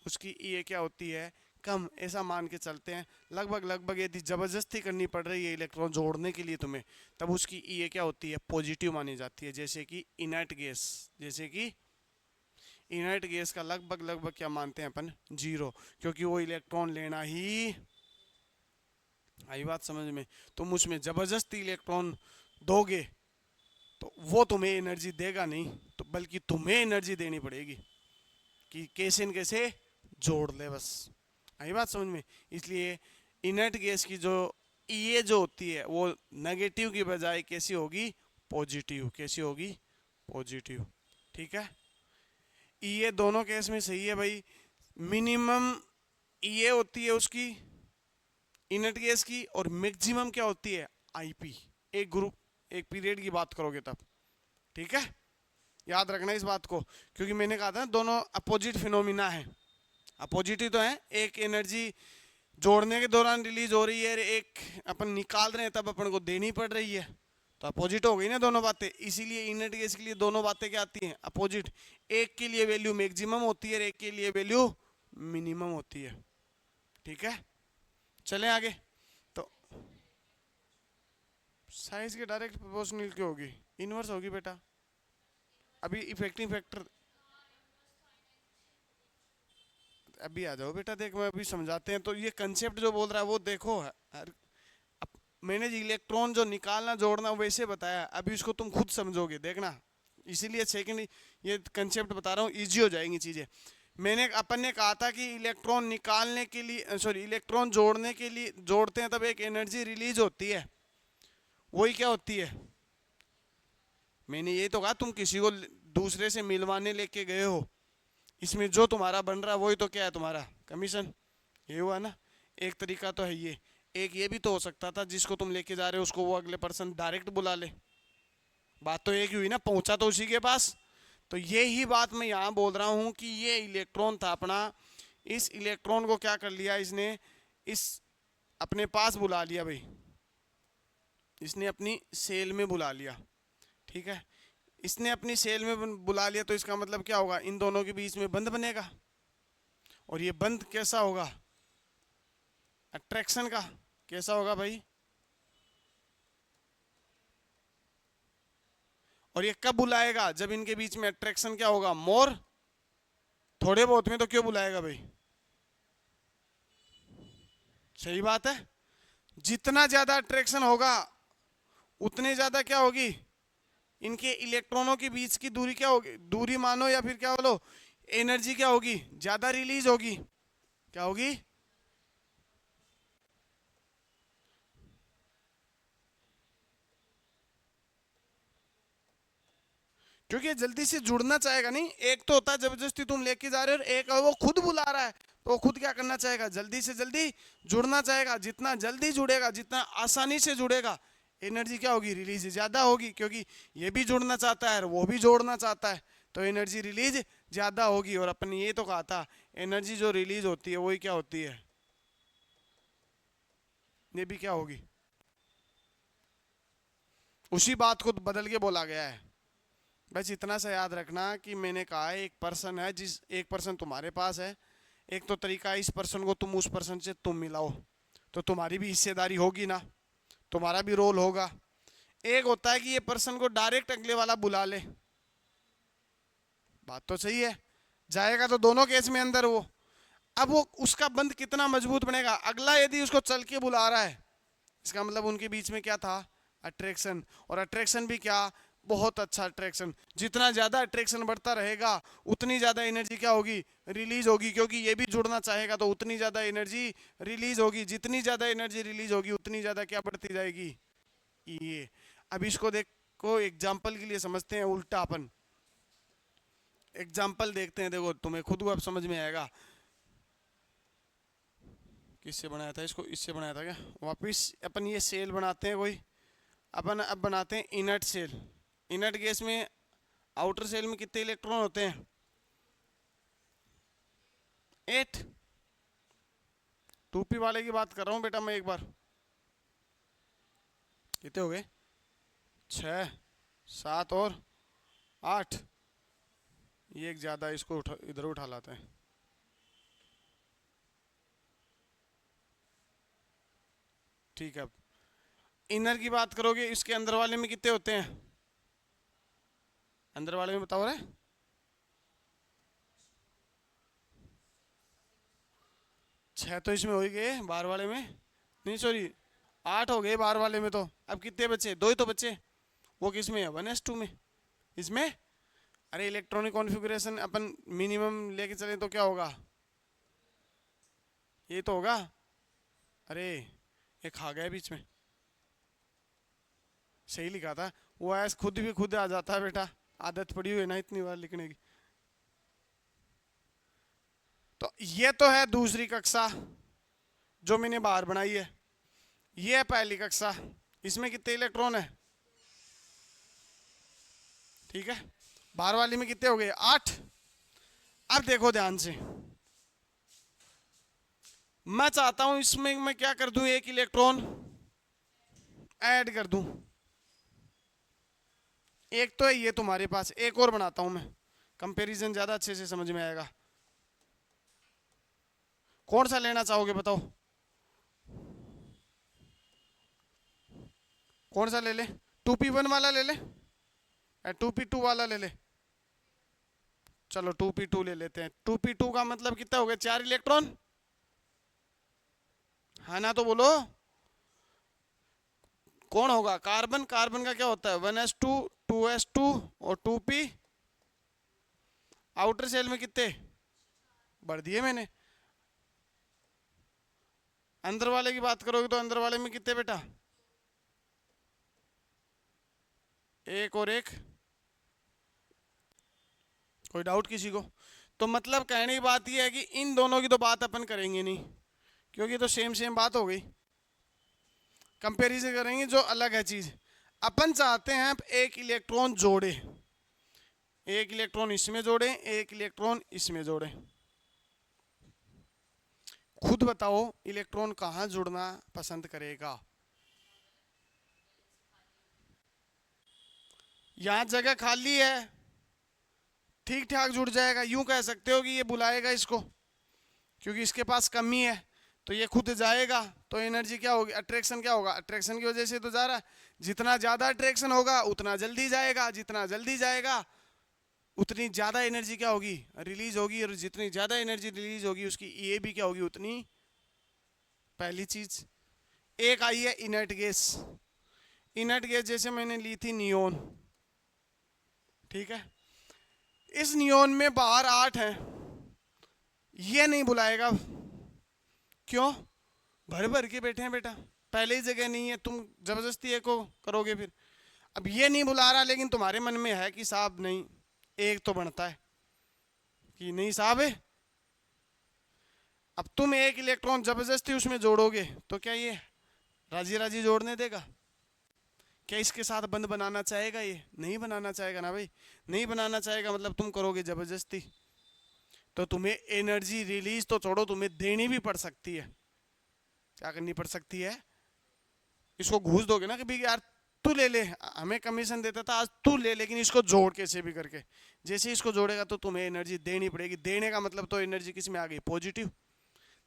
उसकी ई क्या होती है, कम, ऐसा मान के चलते हैं। लगभग यदि ज़बरदस्ती करनी पड़ रही है इलेक्ट्रॉन जोड़ने के लिए तुम्हें, तब उसकी ई क्या होती है, पॉजिटिव मानी जाती है। जैसे कि इनर्ट गैस, जैसे कि इनर्ट गैस का लगभग क्या मानते हैं अपन, जीरो, क्योंकि वो इलेक्ट्रॉन लेना ही, आई बात समझ में। तुम उसमें ज़बरदस्ती इलेक्ट्रॉन दोगे तो वो तुम्हें एनर्जी देगा नहीं, तो बल्कि तुम्हें एनर्जी देनी पड़ेगी कि कैसे न कैसे जोड़ ले, बस। आई बात समझ में। इसलिए इनर्ट गैस की जो ये जो होती है वो नेगेटिव की बजाय कैसी होगी, पॉजिटिव। कैसी होगी, पॉजिटिव। ठीक है, ये दोनों केस में सही है भाई। मिनिमम ये होती है उसकी इनर्ट गैस की, और मैक्सिमम क्या होती है, आईपी। एक ग्रुप, एक पीरियड की बात करोगे तब। ठीक है, याद रखना इस बात को, क्योंकि मैंने कहा था दोनों अपोजिट फिनोमिना है। अपोजिट ही तो है, एक एनर्जी जोड़ने के दौरान रिलीज हो रही है, एक अपन निकाल रहे हैं तब अपन को देनी पड़ रही है, तो अपोजिट हो गई ना दोनों बातें। इसीलिए इनर्ट गैस के लिए दोनों बातें क्या आती हैं, अपोजिट। एक के लिए वैल्यू मैक्सिमम होती है, एक के लिए वैल्यू मिनिमम होती है। ठीक है, चलें आगे। तो साइज के डायरेक्ट प्रोपोर्शनल क्यों होगी, इनवर्स होगी बेटा। अभी इफेक्टिंग फैक्टर, अभी आ जाओ बेटा, देख मैं अभी समझाते हैं। तो ये कंसेप्ट जो बोल रहा है वो देखो, मैंने जी इलेक्ट्रॉन जो निकालना जोड़ना वैसे बताया, अभी इसको तुम खुद समझोगे, देखना। इसीलिए सेकंड ये कंसेप्ट बता रहा हूँ, इजी हो जाएंगी चीज़ें। मैंने अपन ने कहा था कि इलेक्ट्रॉन निकालने के लिए, सॉरी, इलेक्ट्रॉन जोड़ने के लिए जोड़ते हैं तब एक एनर्जी रिलीज होती है, वही क्या होती है। मैंने ये तो कहा तुम किसी को दूसरे से मिलवाने लेके गए हो, इसमें जो तुम्हारा बन रहा है वही तो क्या है, तुम्हारा कमीशन। ये हुआ ना, एक तरीका तो है ये। एक ये भी तो हो सकता था, जिसको तुम लेके जा रहे हो उसको वो अगले पर्सन डायरेक्ट बुला ले। बात तो एक ही हुई ना, पहुंचा तो उसी के पास। तो ये ही बात मैं यहाँ बोल रहा हूँ कि ये इलेक्ट्रॉन था अपना, इस इलेक्ट्रॉन को क्या कर लिया इसने, इस अपने पास बुला लिया भाई, इसने अपनी सेल में बुला लिया। ठीक है, इसने अपनी सेल में बुला लिया, तो इसका मतलब क्या होगा, इन दोनों के बीच में बंध बनेगा। और ये बंध कैसा होगा, अट्रैक्शन का। कैसा होगा भाई, और ये कब बुलाएगा, जब इनके बीच में अट्रैक्शन क्या होगा, मोर। थोड़े बहुत में तो क्यों बुलाएगा भाई, सही बात है। जितना ज्यादा अट्रैक्शन होगा उतने ज्यादा क्या होगी, इनके इलेक्ट्रॉनों के बीच की दूरी क्या होगी, दूरी मानो या फिर क्या बोलो, एनर्जी क्या होगी, ज्यादा रिलीज होगी। क्या होगी, क्योंकि जल्दी से जुड़ना चाहेगा नहीं। एक तो होता है जबरदस्ती तुम लेके जा रहे हो, एक वो खुद बुला रहा है, तो वो खुद क्या करना चाहेगा, जल्दी से जल्दी जुड़ना चाहेगा। जितना जल्दी जुड़ेगा, जितना आसानी से जुड़ेगा, एनर्जी क्या होगी, रिलीज ज्यादा होगी, क्योंकि ये भी जुड़ना चाहता है और वो भी जोड़ना चाहता है, तो एनर्जी रिलीज ज्यादा होगी। और अपन ये तो कहा था, एनर्जी जो रिलीज होती है वही क्या होती है, ये भी क्या होगी, उसी बात को बदल के बोला गया है। बस इतना सा याद रखना कि मैंने कहा है एक पर्सन है, जिस एक पर्सन तुम्हारे पास है, एक तो तरीका है इस पर्सन को तुम उस पर्सन से तुम मिलाओ, तो तुम्हारी भी हिस्सेदारी होगी ना, तुम्हारा भी रोल होगा। एक होता है कि ये पर्सन को डायरेक्ट अगले वाला बुला ले, बात तो सही है, जाएगा तो दोनों केस में अंदर वो। अब वो उसका बंध कितना मजबूत बनेगा, अगला यदि उसको चल के बुला रहा है, इसका मतलब उनके बीच में क्या था, अट्रैक्शन। और अट्रैक्शन भी क्या, बहुत अच्छा अट्रैक्शन। जितना ज्यादा अट्रैक्शन बढ़ता रहेगा उतनी ज्यादा एनर्जी क्या होगी, रिलीज होगी, क्योंकि ये भी जुड़ना चाहेगा तो उतनी ज्यादा एनर्जी रिलीज होगी। जितनी ज्यादा एनर्जी रिलीज होगी उतनी ज्यादा क्या बढ़ती जाएगी, ये। अब इसको देखो, एग्जाम्पल के लिए समझते हैं उल्टा अपन, एग्जाम्पल देखते हैं। देखो तुम्हें खुद को अब समझ में आएगा। किससे बनाया था इसको, इससे बनाया था क्या, वापिस अपन ये सेल बनाते हैं कोई। अपन अब बनाते हैं इनर्ट सेल। इनर्ट गैस में आउटर सेल में कितने इलेक्ट्रॉन होते हैं, 8। 2p वाले की बात कर रहा हूँ बेटा मैं एक बार। कितने हो गए, 6, 7 और 8। ये एक ज़्यादा, इसको इधर उठा लाते हैं। ठीक है, अब इनर की बात करोगे, इसके अंदर वाले में कितने होते हैं? अंदर वाले में बताओ रे। 6 तो इसमें हो ही गए, बाहर वाले में नहीं, सॉरी 8 हो गए बाहर वाले में। तो अब कितने बचे? 2 ही तो बचे। वो किस में है? 1s2 में। इसमें अरे इलेक्ट्रॉनिक कॉन्फ़िगरेशन अपन मिनिमम लेके चले तो क्या होगा? ये तो होगा। अरे ये खा गया बीच में, सही लिखा था। वो एस खुद भी खुद आ जाता है बेटा, आदत पड़ी हुई है ना इतनी बार लिखने की। तो ये तो है दूसरी कक्षा जो मैंने बाहर बनाई है। ये है पहली कक्षा, इसमें कितने इलेक्ट्रॉन है? ठीक है, बाहर वाली में कितने हो गए? 8। अब देखो ध्यान से, मैं चाहता हूं इसमें मैं क्या कर दूं, एक इलेक्ट्रॉन ऐड कर दूं। एक तो है ये तुम्हारे पास, एक और बनाता हूं मैं, कंपैरिजन ज्यादा अच्छे से समझ में आएगा। कौन सा लेना चाहोगे बताओ? कौन सा ले ले? 2p1 वाला ले ले या 2p2 वाला ले ले? चलो 2p2 ले लेते हैं। 2p2 का मतलब कितना हो गया? 4 इलेक्ट्रॉन, है ना? तो बोलो कौन होगा? कार्बन। कार्बन का क्या होता है? 1s2 2s2 और 2p। आउटर सेल में कितने भर दिए मैंने। अंदर वाले की बात करोगे तो अंदर वाले में कितने बेटा? एक और एक। कोई डाउट किसी को? तो मतलब कहने की बात यह है कि इन दोनों की तो बात अपन करेंगे नहीं, क्योंकि तो सेम सेम बात हो गई। कंपैरिजन करेंगे जो अलग है चीज। अपन चाहते हैं एक इलेक्ट्रॉन जोड़े, एक इलेक्ट्रॉन इसमें जोड़े, एक इलेक्ट्रॉन इसमें जोड़े। खुद बताओ इलेक्ट्रॉन कहां जुड़ना पसंद करेगा? यहां जगह खाली है, ठीक ठाक जुड़ जाएगा। यूं कह सकते हो कि ये बुलाएगा इसको, क्योंकि इसके पास कमी है तो ये खुद जाएगा। तो एनर्जी क्या होगी? अट्रैक्शन क्या होगा? अट्रैक्शन की वजह से तो जा रहा है। जितना ज्यादा अट्रैक्शन होगा उतना जल्दी जाएगा, जितना जल्दी जाएगा उतनी ज्यादा एनर्जी क्या होगी? रिलीज होगी। और जितनी ज्यादा एनर्जी रिलीज होगी उसकी ये भी क्या होगी? उतनी। पहली चीज। एक आई है इनर्ट गैस। इनर्ट गैस जैसे मैंने ली थी नियोन, ठीक है। इस नियोन में बाहर 8 हैं, ये नहीं बुलाएगा। क्यों? भर भर के बैठे हैं बेटा, पहले ही जगह नहीं है, तुम जबरदस्ती एक को करोगे फिर। अब ये नहीं बुला रहा, लेकिन तुम्हारे मन में है कि साहब नहीं, एक तो बनता है कि नहीं साहब है। अब तुम एक इलेक्ट्रॉन जबरदस्ती उसमें जोड़ोगे तो क्या ये राजी राजी जोड़ने देगा? क्या इसके साथ बंद बनाना चाहेगा? ये नहीं बनाना चाहेगा ना भाई। नहीं बनाना चाहेगा मतलब तुम करोगे जबरदस्ती, तो तुम्हें एनर्जी रिलीज तो छोड़ो, तुम्हें देनी भी पड़ सकती है। क्या करनी पड़ सकती है? इसको घूस दोगे ना कि भाई यार तू ले ले, हमें कमीशन देता था, आज तू ले, लेकिन इसको जोड़ कैसे भी करके। जैसे इसको जोड़ेगा तो तुम्हें एनर्जी देनी पड़ेगी। देने का मतलब तो एनर्जी किस में आ गई? पॉजिटिव।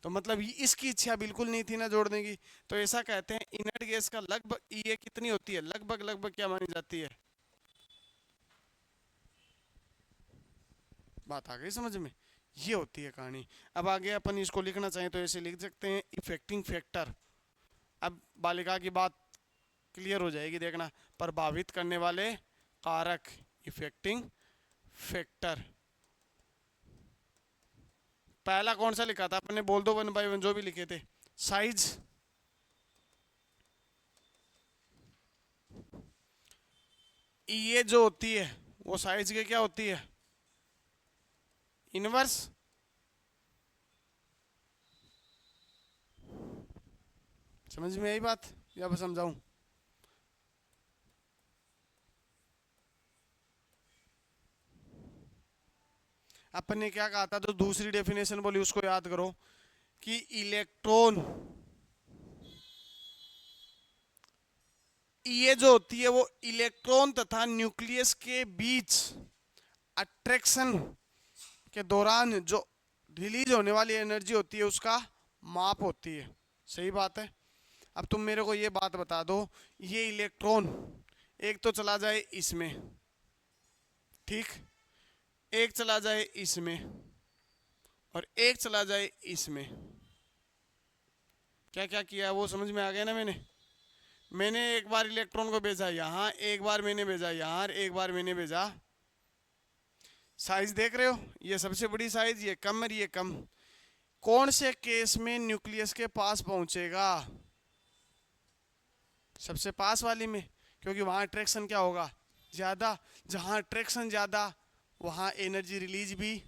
तो मतलब इसकी इच्छा बिल्कुल नहीं थी ना जोड़ने की। तो ऐसा कहते हैं इनर्ट गैस का लगभग ये कितनी होती है? लगभग लगभग क्या मानी जाती है? बात आ गई समझ में? ये होती है कहानी। अब आगे अपन इसको लिखना चाहें तो ऐसे लिख सकते हैं इफेक्टिंग फैक्टर। अब बालिका की बात क्लियर हो जाएगी, देखना। प्रभावित करने वाले कारक, इफेक्टिंग फैक्टर। पहला कौन सा लिखा था अपने? बोल दो 1 बाय 1 जो भी लिखे थे। साइज, ये जो होती है वो साइज के क्या होती है? इनवर्स। समझ में आई बात या बस समझाऊं? अपन ने क्या कहा था? तो दूसरी डेफिनेशन बोली, उसको याद करो कि इलेक्ट्रॉन, ये जो होती है वो इलेक्ट्रॉन तथा न्यूक्लियस के बीच अट्रैक्शन के दौरान जो रिलीज होने वाली एनर्जी होती है उसका माप होती है। सही बात है। अब तुम मेरे को ये बात बता दो, ये इलेक्ट्रॉन एक तो चला जाए इसमें, ठीक, एक चला जाए इसमें और एक चला जाए इसमें, क्या क्या किया है वो समझ में आ गया ना। मैंने एक बार इलेक्ट्रॉन को भेजा यहाँ, एक बार मैंने भेजा यहाँ, एक बार मैंने भेजा। साइज देख रहे हो, ये सबसे बड़ी साइज, ये कम और ये कम। कौन से केस में न्यूक्लियस के पास पहुंचेगा? सबसे पास वाली में, क्योंकि वहां अट्रैक्शन क्या होगा? ज्यादा। जहां अट्रैक्शन ज्यादा वहां एनर्जी रिलीज भी,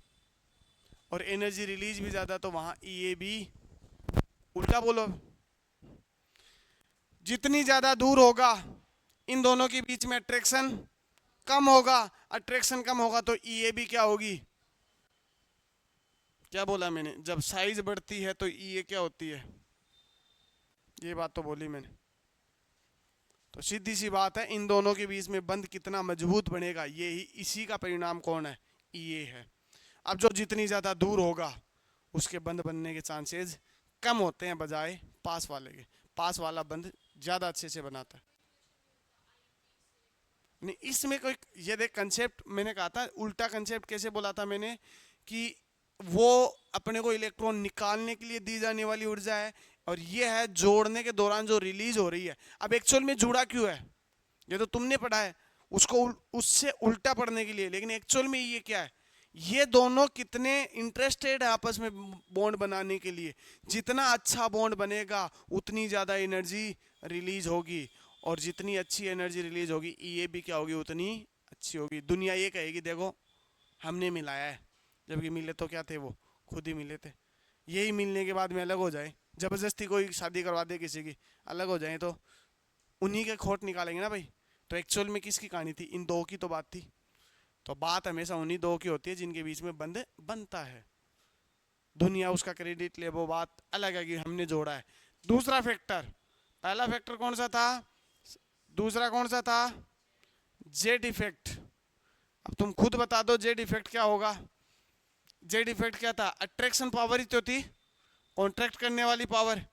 और एनर्जी रिलीज भी ज्यादा तो वहां ईए भी। उल्टा बोलो, जितनी ज्यादा दूर होगा इन दोनों के बीच में अट्रैक्शन कम होगा, अट्रैक्शन कम होगा तो ईए भी क्या होगी? क्या बोला मैंने? जब साइज बढ़ती है तो ईए क्या होती है? ये बात तो बोली मैंने। तो सीधी सी बात है, इन दोनों के बीच में बंध कितना मजबूत बनेगा, ये ही, इसी का परिणाम कौन है? ईए है। अब जो जितनी ज्यादा दूर होगा उसके बंध बनने के चांसेस कम होते हैं बजाय पास वाले के। पास वाला बंध ज्यादा अच्छे से बनाता है। नहीं, इसमें कोई, ये देख कंसेप्ट मैंने कहा था, उल्टा कंसेप्ट कैसे बोला था मैंने, कि वो अपने को इलेक्ट्रॉन निकालने के लिए दी जाने वाली ऊर्जा है, और ये है जोड़ने के दौरान जो रिलीज हो रही है। अब एक्चुअल में जुड़ा क्यों है ये तो तुमने पढ़ा है, उसको उससे उल्टा पढ़ने के लिए। लेकिन एक्चुअल में ये क्या है? ये दोनों कितने इंटरेस्टेड है आपस में बॉन्ड बनाने के लिए। जितना अच्छा बॉन्ड बनेगा उतनी ज्यादा एनर्जी रिलीज होगी, और जितनी अच्छी एनर्जी रिलीज होगी ये भी क्या होगी? उतनी अच्छी होगी। दुनिया ये कहेगी देखो हमने मिलाया है, जबकि मिले तो क्या थे? वो खुद ही मिले थे। यही मिलने के बाद में अलग हो जाए, जबरदस्ती कोई शादी करवा दे किसी की, अलग हो जाए तो उन्हीं के खोट निकालेंगे ना भाई। तो एक्चुअल में किसकी कहानी थी? इन दो की तो बात थी। तो बात हमेशा उन्हीं दो की होती है जिनके बीच में बंध बनता है। दुनिया उसका क्रेडिट ले, वो बात अलग है कि हमने जोड़ा है। दूसरा फैक्टर, पहला फैक्टर कौन सा था? दूसरा कौन सा था? Z effect. अब तुम खुद बता दो जेड इफेक्ट क्या होगा? जेड इफेक्ट क्या था? अट्रैक्शन पावर ही तो थी, कॉन्ट्रैक्ट करने वाली पावर।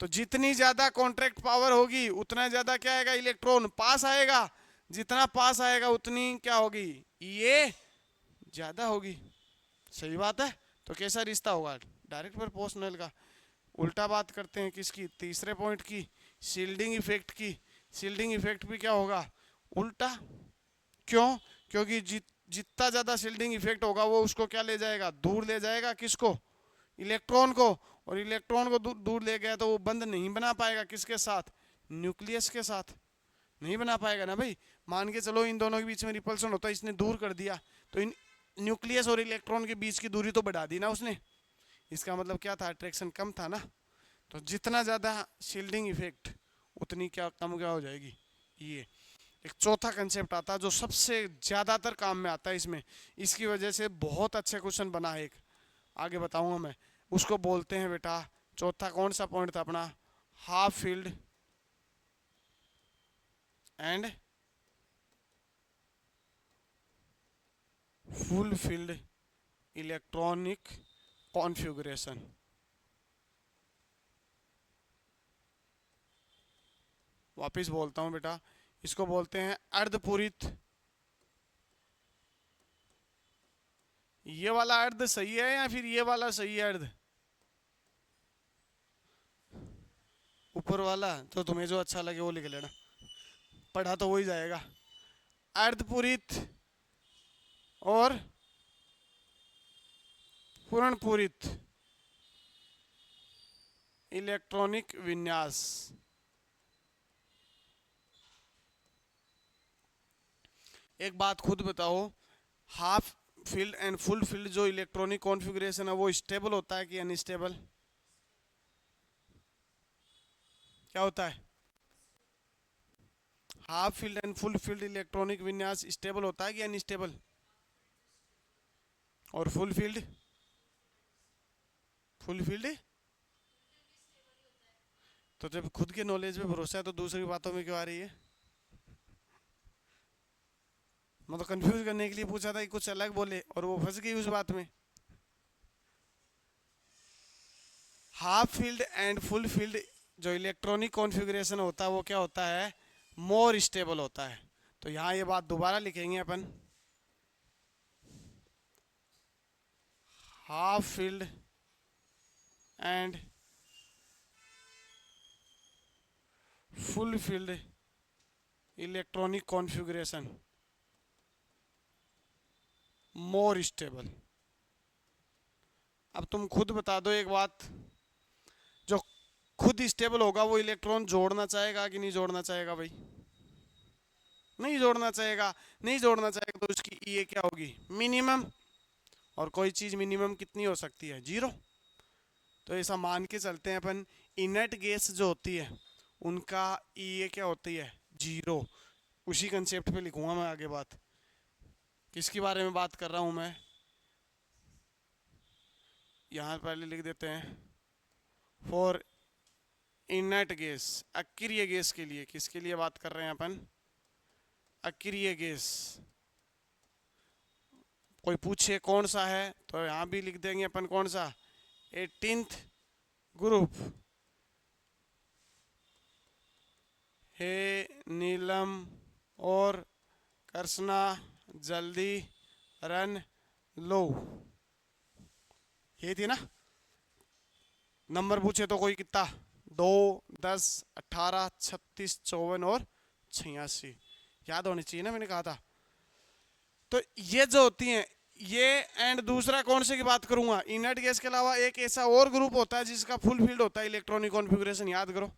तो जितनी ज्यादा कॉन्ट्रैक्ट पावर होगी उतना ज्यादा क्या आएगा? इलेक्ट्रॉन पास आएगा। जितना पास आएगा उतनी क्या होगी? ये ज्यादा होगी। सही बात है। तो कैसा रिश्ता होगा? डायरेक्ट प्रोपोर्शनल का। उल्टा बात करते हैं किसकी? तीसरे पॉइंट की, शील्डिंग इफेक्ट की। शील्डिंग इफेक्ट भी क्या होगा? उल्टा। क्यों? क्योंकि जितना ज्यादा शील्डिंग इफेक्ट होगा वो उसको क्या ले जाएगा? दूर ले जाएगा। किसको? इलेक्ट्रॉन को। और इलेक्ट्रॉन को दूर ले गया तो वो बंध नहीं बना पाएगा। किसके साथ? न्यूक्लियस के साथ नहीं बना पाएगा ना भाई। मान के चलो इन दोनों के बीच में रिपल्सन होता है, इसने दूर कर दिया, तो इन न्यूक्लियस और इलेक्ट्रॉन के बीच की दूरी तो बढ़ा दी ना उसने। इसका मतलब क्या था? अट्रैक्शन कम था ना। तो जितना ज्यादा शील्डिंग इफेक्ट उतनी क्या कम क्या हो जाएगी? ये एक चौथा कंसेप्ट आता है जो सबसे ज्यादातर काम में आता है इसमें। इसकी वजह से बहुत अच्छे क्वेश्चन बना है, एक आगे बताऊंगा मैं। उसको बोलते हैं बेटा, चौथा कौन सा पॉइंट था अपना? Half filled and full filled electronic configuration. वापिस बोलता हूं बेटा, इसको बोलते हैं अर्धपूरित। ये वाला अर्ध सही है या फिर ये वाला सही है अर्ध? ऊपर वाला? तो तुम्हें जो अच्छा लगे वो लिख लेना, पढ़ा तो वही जाएगा। अर्धपूरित और पूर्णपूरित इलेक्ट्रॉनिक विन्यास। एक बात खुद बताओ, half filled and full field जो इलेक्ट्रॉनिक कॉन्फ़िगरेशन है वो स्टेबल होता है कि अनस्टेबल? क्या होता है? Half filled and full filled electronic विन्यास स्टेबल होता है कि अनस्टेबल? और फुल फील्ड? फुल फील्ड तो जब खुद के नॉलेज पे भरोसा है तो दूसरी बातों में क्यों आ रही है? मतलब कंफ्यूज करने के लिए पूछा था कि कुछ अलग बोले और वो फंस गई उस बात में। Half filled and full field जो इलेक्ट्रॉनिक कॉन्फ़िगरेशन होता है वो क्या होता है, मोर स्टेबल होता है। तो यहाँ ये बात दोबारा लिखेंगे अपन, half filled and full filled electronic configuration more stable. अब तुम खुद बता दो एक बात, जो खुद स्टेबल होगा वो इलेक्ट्रॉन जोड़ना चाहेगा कि नहीं जोड़ना चाहेगा भाई? नहीं जोड़ना चाहेगा। नहीं जोड़ना चाहेगा तो उसकी ये क्या होगी, मिनिमम। और कोई चीज मिनिमम कितनी हो सकती है, 0। तो ऐसा मान के चलते हैं अपन, इनर्ट गैस जो होती है उनका ये क्या होती है, 0। उसी कंसेप्ट पे लिखूंगा मैं आगे बात। किसके बारे में बात कर रहा हूं मैं, यहाँ पहले लिख देते हैं, फॉर इनर्ट गैस, अक्रिय गैस के लिए। किसके लिए बात कर रहे हैं अपन, अक्रिय गैस। कोई पूछे कौन सा है तो यहाँ भी लिख देंगे अपन कौन सा, 18th ग्रुप। हे नीलम और कृष्णा जल्दी रन लो, ये थी ना। नंबर पूछे तो कोई कितना, 2, 10, 18, 36, 54 और 86 याद होनी चाहिए ना, मैंने कहा था। तो ये जो होती हैं ये, एंड दूसरा कौन से की बात करूंगा, इनर्ट गैस के अलावा एक ऐसा और ग्रुप होता है जिसका फुल फील्ड होता है इलेक्ट्रॉनिक कॉन्फ़िगरेशन, याद करो।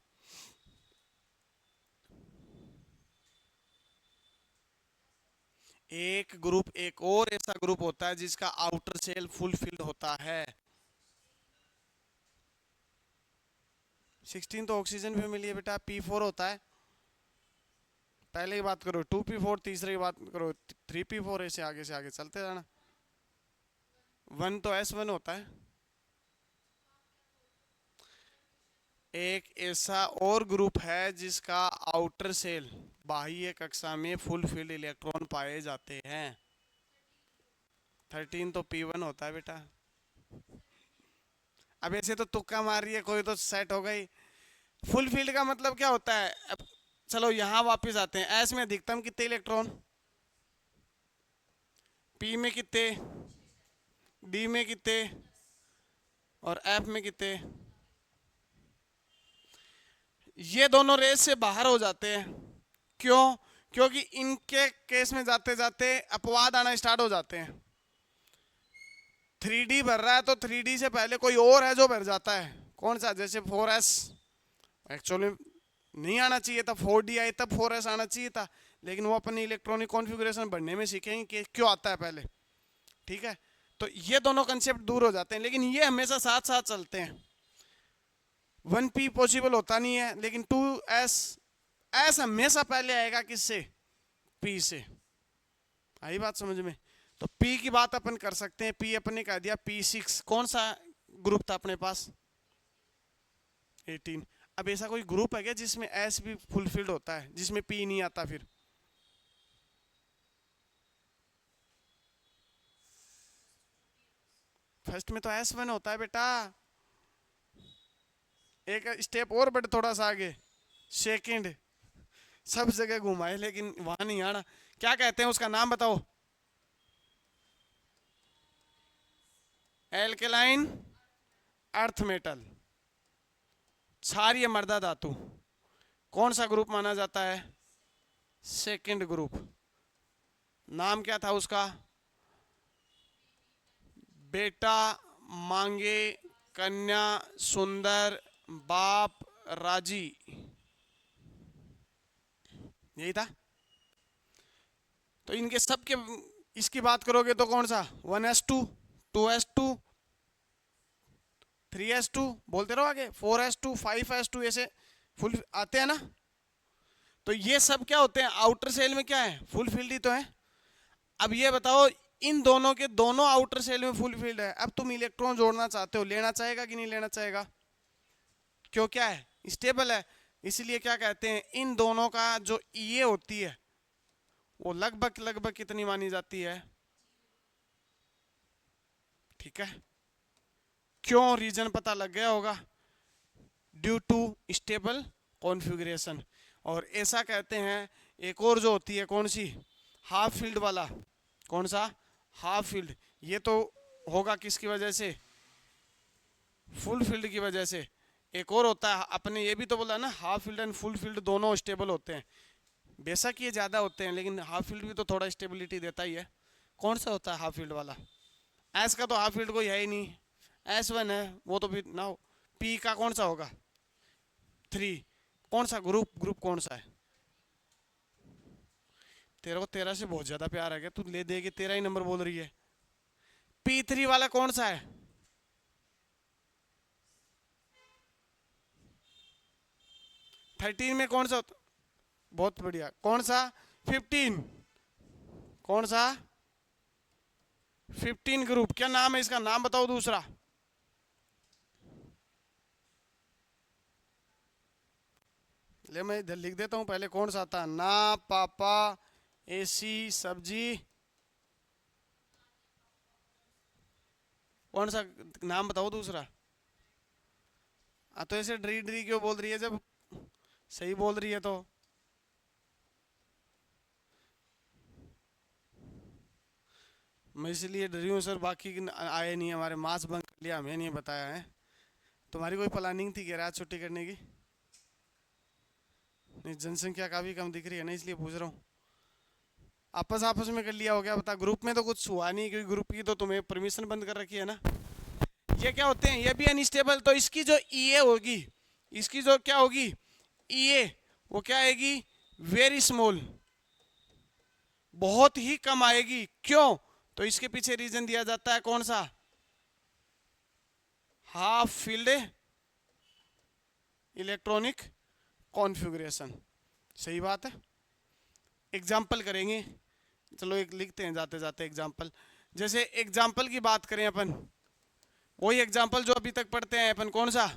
एक ग्रुप, एक और ऐसा ग्रुप होता है जिसका आउटर सेल फुल फील्ड होता है। 16 तो ऑक्सीजन भी मिली है बेटा, P4 होता है। पहले की बात करो 2p4, तीसरे की बात करो 3p4, ऐसे आगे से आगे चलते जाना। 1 तो S1 होता है। एक ऐसा और ग्रुप है जिसका आउटर सेल, बाह्य कक्षा में फुल फील्ड इलेक्ट्रॉन पाए जाते हैं। 13 तो P1 होता है बेटा। अब ऐसे तो तुक्का मार रही है कोई तो सेट हो गई। फुल फील्ड का मतलब क्या होता है, अब चलो यहां वापस आते हैं। एस में अधिकतम कितने इलेक्ट्रॉन, पी में कितने, डी में कितने और एफ में कितने। ये दोनों रेस से बाहर हो जाते हैं। क्यों, क्योंकि इनके केस में जाते जाते अपवाद आना स्टार्ट हो जाते हैं। 3D भर रहा है तो 3D से पहले कोई और है जो भर जाता है, कौन सा, जैसे 4s एक्चुअली नहीं आना चाहिए था, 4D आई तब 4s आना चाहिए था, लेकिन वो अपनी इलेक्ट्रॉनिक कॉन्फ़िगरेशन बढ़ने में सीखेंगे कि क्यों आता है पहले। ठीक है, तो ये दोनों कंसेप्ट दूर हो जाते हैं, लेकिन ये हमेशा साथ साथ चलते हैं। 1p पॉसिबल होता नहीं है, लेकिन 2s, एस हमेशा पहले आएगा किससे, p से। आई बात समझ में। तो p की बात अपन कर सकते हैं, p अपने कह दिया P6। कौन सा ग्रुप था अपने पास, 18। अब ऐसा कोई ग्रुप है क्या जिसमें S भी फुलफिल्ड होता है, जिसमें P नहीं आता फिर? फर्स्ट में तो S1 होता है बेटा। एक स्टेप और बढ़ थोड़ा सा आगे, सेकंड। सब जगह घुमाए लेकिन वहां नहीं आना। क्या कहते हैं उसका नाम बताओ, एल्केलाइन अर्थ मेटल, क्षारीय मृदा धातु। कौन सा ग्रुप माना जाता है, सेकंड ग्रुप। नाम क्या था उसका, बेटा मांगे कन्या सुंदर बाप राजी, यही था। तो इनके सबके इसकी बात करोगे तो कौन सा, 1s2, 2s2, 3s2, बोलते रहो आगे, 4s2, 5s2, ऐसे फुल आते हैं ना। तो ये सब क्या होते हैं, आउटर सेल में क्या है, फुल फील्ड ही तो है। अब ये बताओ, इन दोनों के दोनों आउटर सेल में फुल फील्ड है। अब तुम इलेक्ट्रॉन जोड़ना चाहते हो, लेना चाहेगा कि नहीं लेना चाहेगा, क्यों, क्या है, स्टेबल है। इसलिए क्या कहते हैं, इन दोनों का जो ये होती है वो लगभग लगभग कितनी मानी जाती है। ठीक है, क्यों, रीजन पता लग गया होगा, ड्यू टू स्टेबल कॉन्फ़िगरेशन। और ऐसा कहते हैं एक और जो होती है कौन सी, हाफ फील्ड वाला। कौन सा, हाफ फील्ड। ये तो होगा किसकी वजह से, फुल फील्ड की वजह से। एक और होता है, अपने ये भी तो बोला ना, half filled and full field दोनों स्टेबल होते हैं। बेशक ये ज़्यादा होते हैं लेकिन हाफ फील्ड भी तो थोड़ा स्टेबिलिटी देता ही है। कौन सा होता है हाफ फील्ड वाला, एस का तो हाफ फील्ड कोई है ही नहीं, S1 है वो तो भी ना हो। पी का कौन सा होगा, 3। कौन सा ग्रुप कौन सा है, तेरे को 13 से बहुत ज़्यादा प्यार है क्या, तू ले दे के 13 ही नंबर बोल रही है। P3 वाला कौन सा है, 13 में कौन सा होता, बहुत बढ़िया। कौन सा, 15। कौन सा, 15 ग्रुप। क्या नाम है इसका, नाम बताओ दूसरा। ले मैं इधर लिख देता हूं पहले, कौन सा था, ना पापा एसी सब्जी, कौन सा नाम बताओ दूसरा। तो ऐसे डरी डरी क्यों बोल रही है, जब सही बोल रही है तो। मैं इसलिए डरी हूँ सर, बाकी आए नहीं, हमारे मास बंक कर लिया, हमें नहीं बताया है। तुम्हारी कोई प्लानिंग थी क्या रात छुट्टी करने की, नहीं जनसंख्या काफ़ी कम दिख रही है ना, इसलिए पूछ रहा हूँ। आपस आपस में कर लिया हो क्या, बता। ग्रुप में तो कुछ हुआ नहीं, क्योंकि ग्रुप की तो तुम्हें परमिशन बंद कर रखी है ना। ये क्या होते हैं, ये भी अनस्टेबल। तो इसकी जो ईए होगी, इसकी जो क्या होगी ईए, वो क्या आएगी, वेरी स्मॉल, बहुत ही कम आएगी। क्यों, तो इसके पीछे रीजन दिया जाता है कौन सा, हाफ फील्ड इलेक्ट्रॉनिक कॉन्फ़िगरेशन। सही बात है। एग्जाम्पल करेंगे, चलो एक लिखते हैं जाते जाते एग्जाम्पल। जैसे एग्जाम्पल की बात करें अपन, वही एग्जाम्पल जो अभी तक पढ़ते हैं अपन, कौन सा,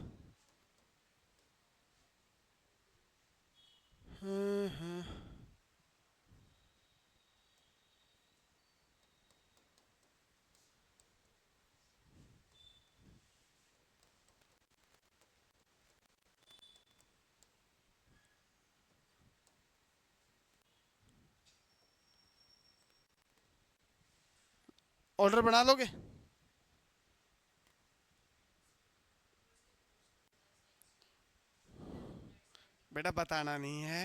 ऑर्डर बना लोगे। बेटा बताना नहीं है,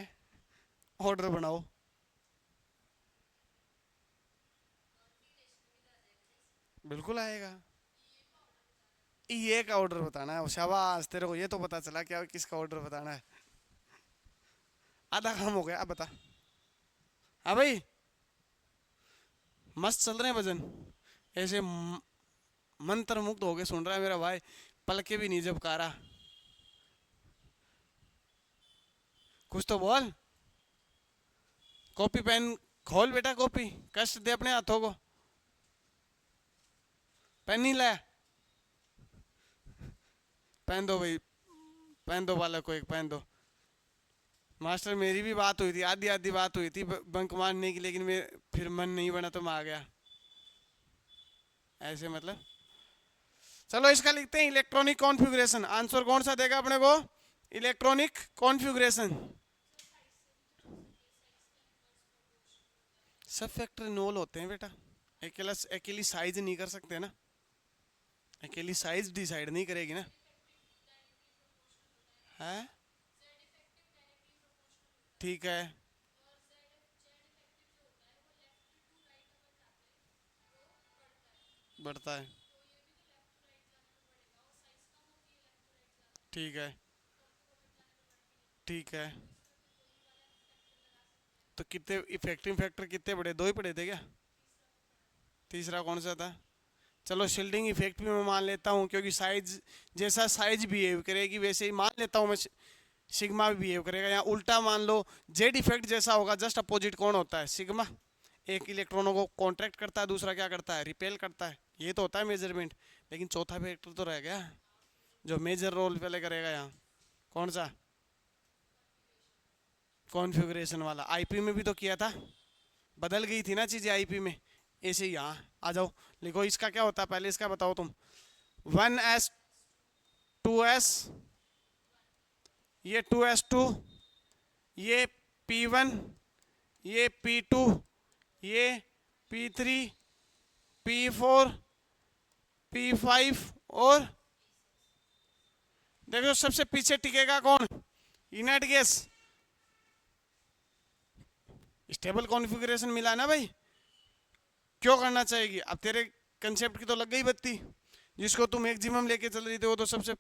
ऑर्डर बनाओ। बिल्कुल आएगा। ये का ऑर्डर बताना है, शाबाश, तेरे को ये तो पता चला क्या किसका ऑर्डर बताना है। आधा काम हो गया, अब बता। हाँ भाई, मस्त चल रहे हैं भजन, ऐसे मंत्र मुक्त होके सुन रहा है मेरा भाई, पलके भी नहीं झपका रहा। कुछ तो बोल। कॉपी पेन खोल बेटा, कॉपी कष्ट दे अपने हाथों को। पेन नहीं लाया, पेन दो भाई, पेन दो बालक को एक पेन दो। मास्टर मेरी भी बात हुई थी, आधी आधी बात हुई थी बंक मारने की, लेकिन मैं फिर मन नहीं बना तो मैं आ गया। ऐसे मतलब, चलो इसका लिखते हैं इलेक्ट्रॉनिक कॉन्फ़िगरेशन। आंसर कौन सा देगा अपने को, इलेक्ट्रॉनिक कॉन्फ़िगरेशन। सब फैक्टर इन्वॉल्व होते हैं बेटा, अकेली साइज नहीं कर सकते ना, अकेली साइज डिसाइड नहीं करेगी ना। है, ठीक है, बढ़ता है, ठीक है, ठीक है। तो कितने इफेक्टिव फैक्टर कितने पड़े, दो ही पड़े थे क्या, तीसरा कौन सा था। चलो शील्डिंग इफेक्ट भी मैं मान लेता हूँ, क्योंकि साइज जैसा साइज बिहेव करेगी वैसे ही मान लेता हूँ मैं, सिग्मा भी बिहेव करेगा। या उल्टा मान लो, जेड इफेक्ट जैसा होगा, जस्ट अपोजिट कौन होता है, सिग्मा। एक इलेक्ट्रॉनों को कॉन्ट्रैक्ट करता है, दूसरा क्या करता है, रिपेल करता है। ये तो होता है मेजरमेंट। लेकिन चौथा फैक्टर तो रह गया, जो मेजर रोल प्ले करेगा यहाँ, कौन सा, कॉन्फ़िगरेशन वाला। आईपी में भी तो किया था, बदल गई थी ना चीज़ें आईपी में। ऐसे ही यहाँ आ जाओ, लिखो इसका क्या होता है, पहले इसका बताओ तुम। 1s 2s ये 2s2, ये P1, ये P2, ये P3, P4, P5 और देखो सबसे पीछे टिकेगा कौन? Inert gas. स्टेबल कॉन्फ़िगरेशन मिला ना भाई, क्यों करना चाहेगी? अब तेरे कंसेप्ट की तो लग गई बत्ती। जिसको तुम मैक्सिमम लेके चल रही थी वो तो सबसे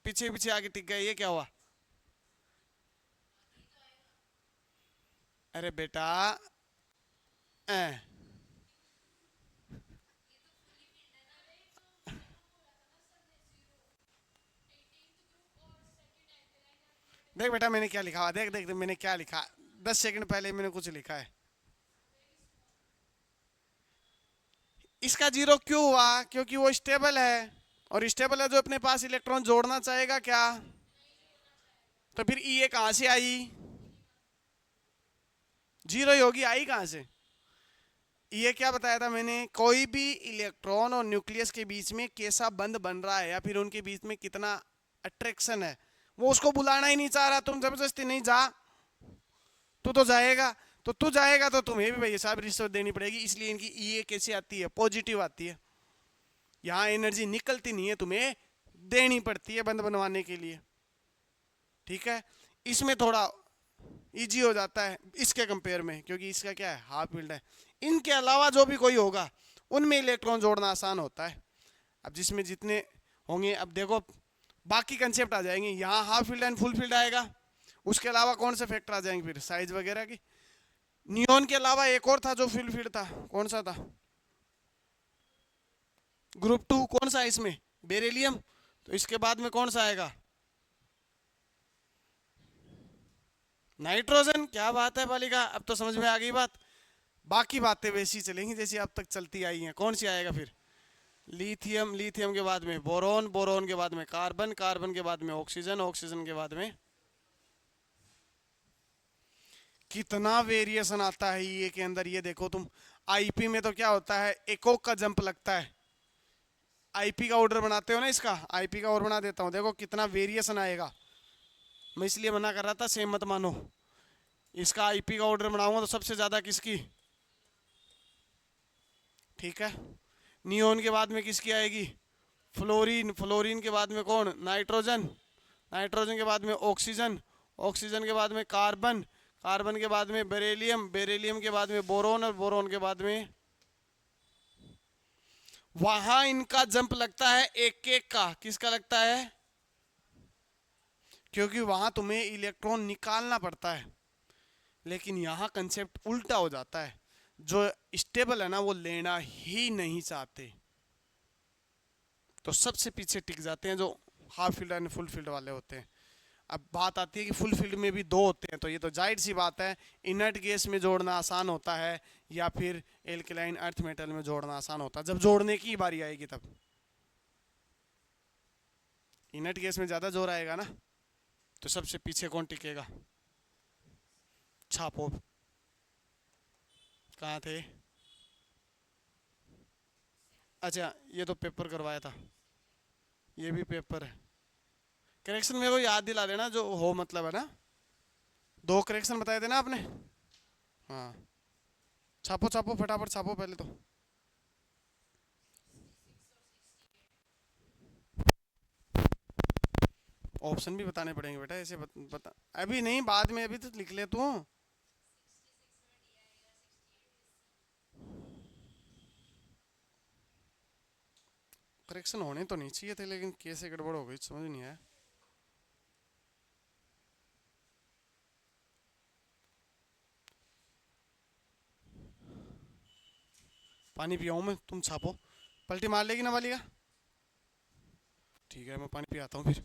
पीछे पीछे आगे टिक गया, ये क्या हुआ? अरे बेटा देख बेटा मैंने क्या लिखा हुआ, देख देख देख मैंने क्या लिखा। 10 सेकंड पहले मैंने कुछ लिखा है। इसका जीरो क्यों हुआ? क्योंकि वो स्टेबल है, और स्टेबल है जो अपने पास इलेक्ट्रॉन जोड़ना चाहेगा क्या? तो फिर ये कहां से आई? जीरो ही होगी, आई कहां से? ये क्या बताया था मैंने? कोई भी इलेक्ट्रॉन और न्यूक्लियस के बीच में कैसा बंध बन रहा है या फिर उनके बीच में कितना अट्रैक्शन है, वो उसको बुलाना ही नहीं चाह रहा। तुम जबरदस्ती नहीं जा, तू तो जाएगा। तो तू जाएगा तो तुम्हें भी भाई हिसाब रिश्वत देनी पड़ेगी। इसलिए इनकी ये कैसे आती है? पॉजिटिव आती है। यहाँ एनर्जी निकलती नहीं है, तुम्हें देनी पड़ती है बंद बनवाने के लिए। ठीक है, इसमें थोड़ा इजी हो जाता है इसके कंपेयर में, क्योंकि इसका क्या है? हाफ फील्ड है। इनके अलावा जो भी कोई होगा उनमें इलेक्ट्रॉन जोड़ना आसान होता है। अब जिसमें जितने होंगे, अब देखो बाकी कंसेप्ट आ जाएंगे। यहाँ half filled and full field आएगा। उसके अलावा कौन से फैक्टर आ जाएंगे फिर? साइज वगैरह की। नियोन के अलावा एक और था जो फुल फील्ड था, कौन सा था? ग्रुप 2 कौन सा है इसमें? बेरिलियम। तो इसके बाद में कौन सा आएगा? नाइट्रोजन। क्या बात है बालिका, अब तो समझ में आ गई बात। बाकी बातें वैसी चलेंगी जैसी अब तक चलती आई हैं। कौन सी आएगा फिर? लिथियम। लिथियम के बाद में बोरोन। बोरोन के बाद में कार्बन। कार्बन के बाद में ऑक्सीजन। ऑक्सीजन के बाद में कितना वेरिएशन आता है ये के अंदर, ये देखो तुम। आईपी में तो क्या होता है, एकोक का जंप लगता है। आईपी का ऑर्डर बनाते हो ना, इसका आईपी का और बना देता हूँ, देखो कितना वेरिएशन आएगा। मैं इसलिए मना कर रहा था, सेम मत मानो। इसका आईपी का ऑर्डर बनाऊंगा तो सबसे ज्यादा किसकी? ठीक है, नियोन के बाद में किसकी आएगी? फ्लोरीन। फ्लोरीन के बाद में कौन? नाइट्रोजन। नाइट्रोजन के बाद में ऑक्सीजन। ऑक्सीजन के बाद में कार्बन। कार्बन के बाद में बेरिलियम। बेरिलियम के बाद में बोरोन। और बोरोन के बाद में वहां इनका जंप लगता है एक एक का। किसका लगता है? क्योंकि वहां तुम्हें इलेक्ट्रॉन निकालना पड़ता है। लेकिन यहाँ कंसेप्ट उल्टा हो जाता है। जो स्टेबल है ना वो लेना ही नहीं चाहते, तो सबसे पीछे टिक जाते हैं जो half filled and full field वाले होते हैं। अब बात आती है कि फुल फील्ड में भी दो होते हैं, तो ये तो जाहिर सी बात है, इनर्ट गैस में जोड़ना आसान होता है या फिर एल्कलाइन अर्थ मेटल में जोड़ना आसान होता है। जब जोड़ने की बारी आएगी तब इनर्ट गैस में ज्यादा जोर आएगा ना, तो सबसे पीछे कौन टिकेगा? छापो। कहाँ थे? अच्छा, ये तो पेपर करवाया था, ये भी पेपर है। करेक्शन मेरे को याद दिला देना जो हो, मतलब है ना। 2 करेक्शन बताए थे ना आपने? हाँ, छापो छापो फटाफट छापो पहले तो। ऑप्शन भी बताने पड़ेंगे बेटा, ऐसे बता अभी नहीं, बाद में, अभी तो लिख ले तू। करेक्शन होने तो नहीं चाहिए थे, लेकिन कैसे गड़बड़ हो गई समझ नहीं आया। पानी पियाऊँ मैं? तुम छापो। पलटी मार लेगी ना वाली का? ठीक है, मैं पानी पियाता हूँ फिर।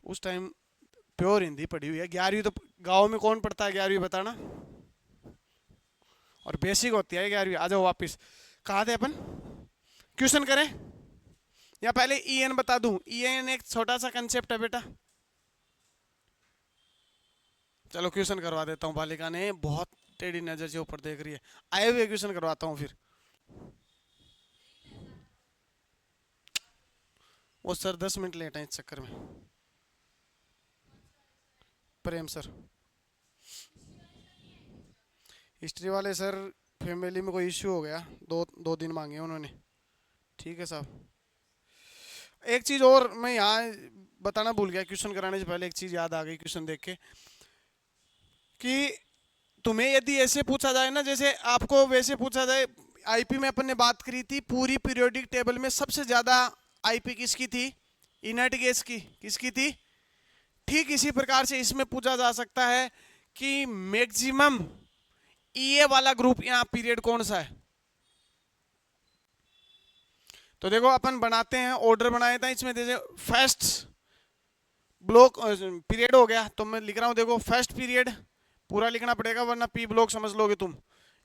उस टाइम प्योर हिंदी पढ़ी हुई है। 11वीं तो गांव में कौन पढ़ता है 11वीं बताना, और बेसिक होती है 11वीं। आ जाओ वापिस, कहाँ थे अपन, क्वेश्चन करें या पहले EN बता दूं? EN एक छोटा सा कंसेप्ट है बेटा, चलो क्वेश्चन करवा देता हूँ। बालिका ने बहुत टेढ़ी नजर से ऊपर देख रही है, आए हुए क्वेश्चन करवाता हूँ फिर। वो सर 10 मिनट लेट है इस चक्कर में। प्रेम सर, हिस्ट्री वाले सर फैमिली में कोई इश्यू हो गया, दो दिन मांगे उन्होंने। ठीक है साहब। एक चीज और मैं यहाँ बताना भूल गया, क्वेश्चन कराने से पहले एक चीज याद आ गई क्वेश्चन देख के, कि तुम्हें यदि ऐसे पूछा जाए ना, जैसे आपको वैसे पूछा जाए, आईपी में अपन ने बात करी थी, पूरी पीरियोडिक टेबल में सबसे ज्यादा आईपी किसकी थी? इनर्ट गैस की। किसकी थी? ठीक इसी प्रकार से इसमें पूछा जा सकता है कि मैक्सिमम ईए वाला ग्रुप यहाँ पीरियड कौन सा है। तो देखो अपन बनाते हैं, ऑर्डर बनाया था इसमें, जैसे फर्स्ट ब्लॉक पीरियड हो गया, तो मैं लिख रहा हूं, देखो फर्स्ट पीरियड पूरा लिखना पड़ेगा वरना पी ब्लॉक समझ लोगे तुम।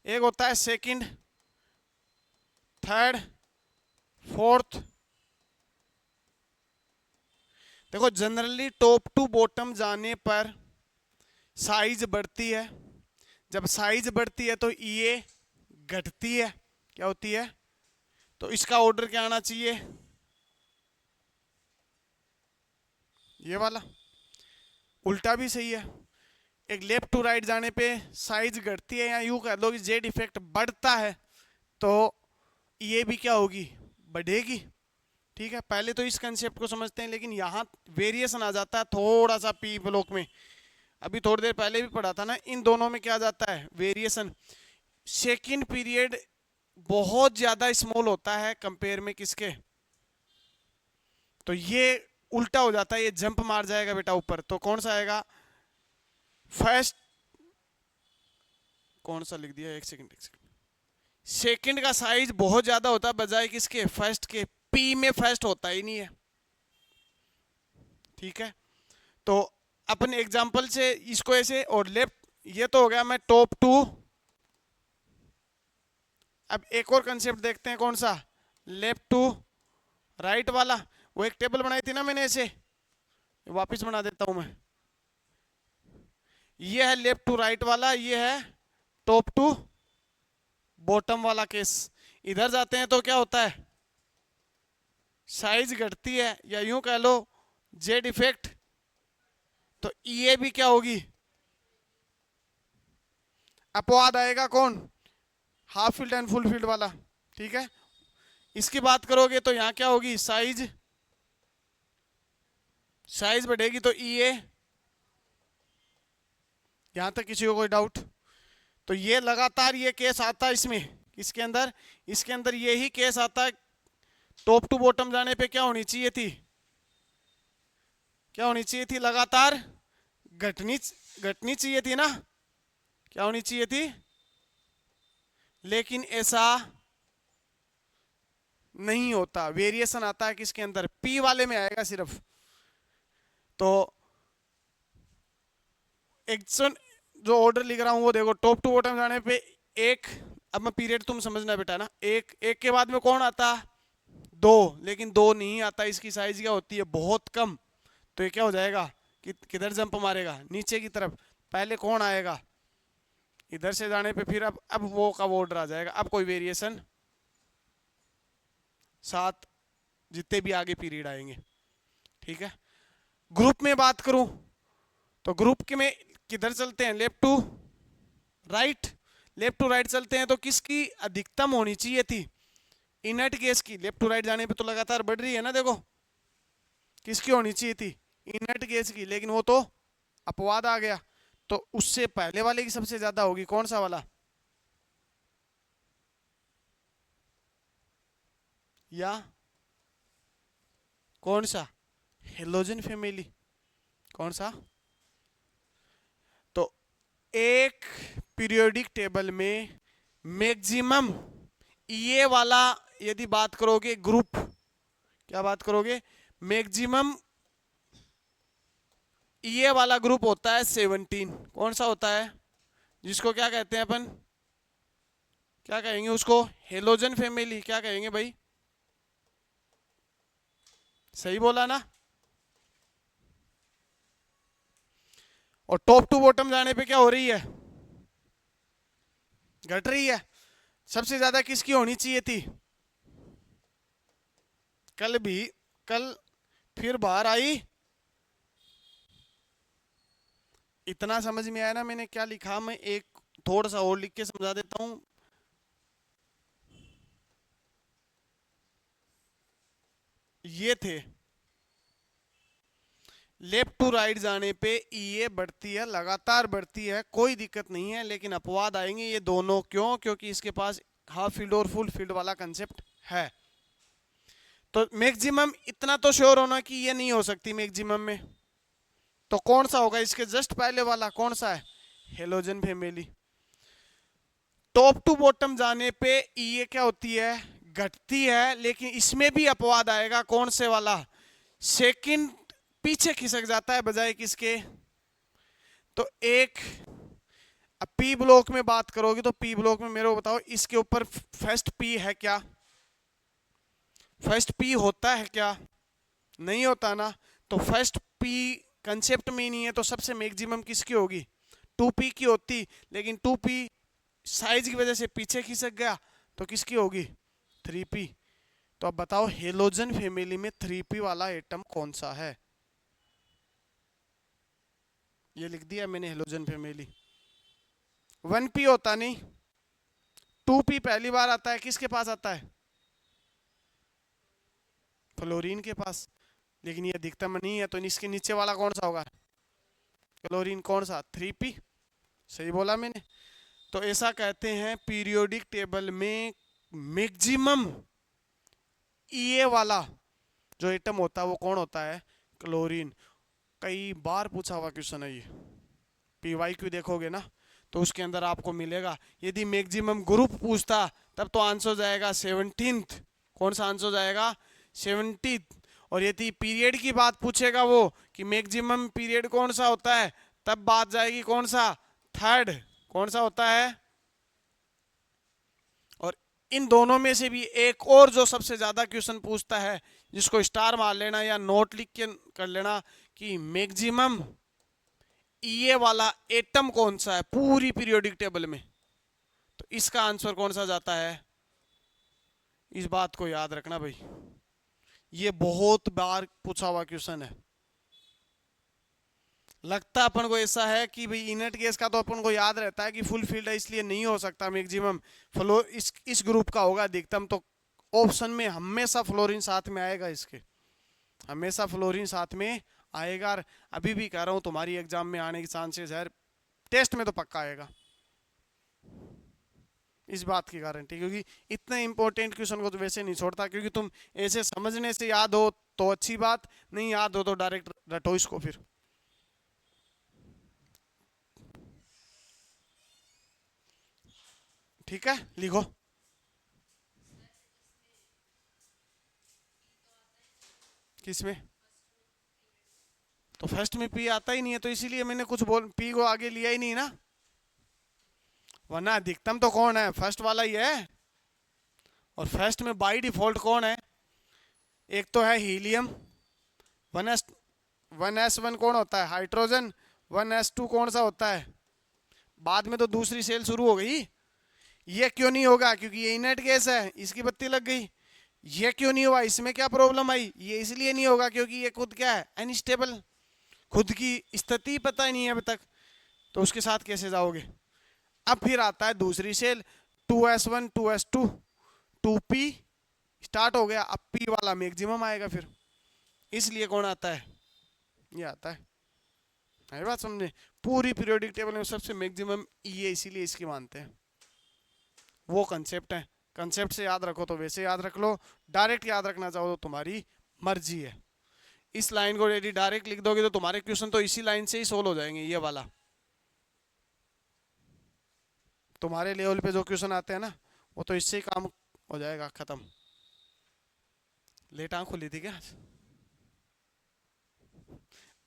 एक होता है सेकंड, थर्ड, फोर्थ। देखो जनरली टॉप टू बॉटम जाने पर साइज बढ़ती है, जब साइज बढ़ती है तो ये घटती है। क्या होती है? तो इसका ऑर्डर क्या आना चाहिए? ये वाला। उल्टा भी सही है, एक लेफ्ट टू राइट जाने पे साइज घटती है, या यूं कह लो कि जेड इफेक्ट बढ़ता है, तो ये भी क्या होगी? बढ़ेगी। ठीक है, पहले तो इस कंसेप्ट को समझते हैं, लेकिन यहाँ वेरिएशन आ जाता है थोड़ा सा पी ब्लॉक में। अभी थोड़ी देर पहले भी पढ़ा था ना, इन दोनों में क्या जाता है? वेरिएशन। सेकंड पीरियड बहुत ज्यादा स्मॉल होता है कंपेयर में किसके? तो ये उल्टा हो जाता है, ये जंप मार जाएगा बेटा ऊपर। तो कौन सा आएगा? फर्स्ट, कौन सा लिख दिया, एक सेकंड। सेकंड का साइज बहुत ज्यादा होता है बजाय किसके? फर्स्ट के। पी में फर्स्ट होता ही नहीं है। ठीक है, तो अपन एग्जांपल से इसको ऐसे, और लेफ्ट, ये तो हो गया मैं टॉप टू। अब एक और कंसेप्ट देखते हैं, कौन सा? लेफ्ट टू राइट वाला। वो एक टेबल बनाई थी ना मैंने, ऐसे वापस बना देता हूं मैं। ये है लेफ्ट टू राइट वाला, ये है टॉप टू बॉटम वाला केस। इधर जाते हैं तो क्या होता है? साइज घटती है, या यूं कह लो जेड इफेक्ट। तो ये भी क्या होगी? अपवाद आएगा। कौन? Half filled and full field वाला। ठीक है, इसकी बात करोगे तो यहां क्या होगी? साइज बढ़ेगी, तो ये, यहां तक किसी को कोई डाउट? तो ये लगातार ये केस आता है इसमें, इसके अंदर, इसके अंदर यही केस आता है। टॉप टू बॉटम जाने पे क्या होनी चाहिए थी? क्या होनी चाहिए थी? लगातार घटनी चाहिए थी ना? क्या होनी चाहिए थी? लेकिन ऐसा नहीं होता, वेरिएशन आता है किसके अंदर? पी वाले में आएगा सिर्फ। तो एक्शन जो ऑर्डर लिख रहा हूं वो देखो, टॉप टू बॉटम जाने पे एक, अब मैं पीरियड तुम समझना बेटा ना, एक के बाद में कौन आता? दो, लेकिन दो नहीं आता, इसकी साइज क्या होती है? बहुत कम। तो ये क्या हो जाएगा? किधर जंप मारेगा? नीचे की तरफ। पहले कौन आएगा? इधर से जाने पे फिर अब वो का ऑर्डर आ जाएगा, अब कोई वेरिएशन, सात जितने भी आगे पीरियड आएंगे। ठीक है, ग्रुप में बात करूं तो ग्रुप के में किधर चलते हैं? Left to right. Left to right चलते हैं तो किसकी अधिकतम होनी चाहिए थी? इनर्ट गैस की। लेफ्ट टू राइट जाने पे तो लगातार बढ़ रही है ना, देखो किसकी होनी चाहिए थी? इनर्ट गैस की, लेकिन वो तो अपवाद आ गया। तो उससे पहले वाले की सबसे ज्यादा होगी, कौन सा वाला? या कौन सा? Halogen family. कौन सा? तो एक पीरियोडिक टेबल में मैक्सिमम ये वाला यदि बात करोगे ग्रुप, क्या बात करोगे? मैक्सिमम ये वाला ग्रुप होता है 17। कौन सा होता है, जिसको क्या कहते हैं अपन, क्या कहेंगे उसको, हेलोजन फैमिली। क्या कहेंगे भाई, सही बोला ना। और टॉप टू बॉटम जाने पे क्या हो रही है, घट रही है। सबसे ज्यादा किसकी होनी चाहिए थी, कल भी, कल फिर बाहर आई। इतना समझ में आया ना मैंने क्या लिखा, मैं एक थोड़ा सा और लिख के समझा देता हूं। ये थे, लेफ्ट टू राइट जाने पे ये बढ़ती है, लगातार बढ़ती है, कोई दिक्कत नहीं है, लेकिन अपवाद आएंगे ये दोनों। क्यों, क्योंकि इसके पास हाफ फील्ड और फुल फील्ड वाला कंसेप्ट है। तो मैक्सिमम इतना तो श्योर होना कि ये नहीं हो सकती मैक्सिमम में। तो कौन सा होगा, इसके जस्ट पहले वाला कौन सा है, halogen family. Top to bottom जाने पे ये क्या होती है, घटती है, लेकिन इसमें भी अपवाद आएगा। कौन से वाला, सेकंड पीछे खिसक जाता है बजाय किसके। तो एक, अब पी ब्लॉक में बात करोगे तो पी ब्लॉक में मेरे को बताओ, इसके ऊपर फर्स्ट पी है क्या, फर्स्ट पी होता है क्या, नहीं होता ना। तो फर्स्ट पी कंसेप्ट में ही नहीं है, तो सबसे मैक्सिमम किसकी होगी, 2p की होती। लेकिन 2p साइज की वजह से पीछे खिसक गया, तो किसकी होगी, 3p। तो अब बताओ हेलोजन फैमिली में 3p वाला एटम कौन सा है। ये लिख दिया मैंने, हेलोजन फैमिली। 1p होता नहीं, 2p पहली बार आता है, किसके पास आता है, फ्लोरीन के पास। लेकिन ये अधिकतम नहीं है, तो इसके नीचे वाला कौन सा होगा, क्लोरीन। कौन सा, 3p। सही बोला मैंने। तो ऐसा कहते हैं पीरियोडिक टेबल में मैक्सिमम ये वाला जो एटम होता है वो कौन होता है, क्लोरीन। कई बार पूछा हुआ क्वेश्चन है ये, पीवाईक्यू देखोगे ना तो उसके अंदर आपको मिलेगा। यदि मैक्सिमम ग्रुप पूछता तब तो आंसर हो जाएगा 17th। कौन सा आंसर हो जाएगा, 17th। और यदि पीरियड की बात पूछेगा वो कि मैक्सिमम पीरियड कौन सा होता है, तब बात जाएगी कौन सा, 3rd। कौन सा होता है। और इन दोनों में से भी एक और जो सबसे ज्यादा क्वेश्चन पूछता है, जिसको स्टार मार लेना या नोट लिख के कर लेना, कि मैक्सिमम ये वाला एटम कौन सा है पूरी पीरियोडिक टेबल में, तो इसका आंसर कौन सा जाता है। इस बात को याद रखना भाई, ये बहुत बार पूछा हुआ क्वेश्चन है। लगता अपन को ऐसा है कि भाई इनर्ट गैस का तो अपन को याद रहता है कि फुल फील्ड है इसलिए नहीं हो सकता मैक्सिमम, फ्लो इस ग्रुप का होगा अधिकतम। तो ऑप्शन में हमेशा फ्लोरीन साथ में आएगा, इसके हमेशा फ्लोरीन साथ में आएगा। और अभी भी कह रहा हूं तुम्हारी एग्जाम में आने की चांसेस है, टेस्ट में तो पक्का आएगा, इस बात की गारंटी। क्योंकि इतने इंपॉर्टेंट क्वेश्चन को तो वैसे नहीं छोड़ता, क्योंकि तुम ऐसे समझने से याद हो तो अच्छी बात, नहीं याद हो तो डायरेक्ट रटो इसको फिर। ठीक है, लिखो। किसमें, तो फर्स्ट में पी आता ही नहीं है, तो इसीलिए मैंने कुछ बोल पी को आगे लिया ही नहीं ना, वरना अधिकतम तो कौन है, फर्स्ट वाला ही है। और फर्स्ट में बाय डिफॉल्ट कौन है, एक तो है हीलियम, 1s1 कौन होता है, हाइड्रोजन। 1s2 कौन सा होता है, बाद में तो दूसरी सेल शुरू हो गई। ये क्यों नहीं होगा, क्योंकि ये इनर्ट गैस है, इसकी बत्ती लग गई। ये क्यों नहीं हुआ, इसमें क्या प्रॉब्लम आई, ये इसलिए नहीं होगा क्योंकि ये खुद क्या है, अनस्टेबल, खुद की स्थिति पता ही नहीं है अभी तक, तो उसके साथ कैसे जाओगे। अब फिर आता है दूसरी cell, 2s1 2s2 2p start हो गया, अब p वाला मैक्सिमम आएगा फिर, इसलिए कौन आता है, ये आता है बात समझे। पूरी पीरियोडिक टेबल में सबसे मैक्सिमम ये, इसीलिए इसकी मानते हैं, वो कंसेप्ट है। कंसेप्ट से याद रखो तो वैसे याद रख लो, डायरेक्ट याद रखना चाहो तो तुम्हारी मर्जी है। इस लाइन को यदि डायरेक्ट लिख दोगे तो तुम्हारे क्वेश्चन तो इसी लाइन से ही सोल्व हो जाएंगे। ये वाला तुम्हारे लेवल पे जो क्वेश्चन आते हैं ना, वो तो इससे ही काम हो जाएगा खत्म। लेट आँख खुली थी क्या आज,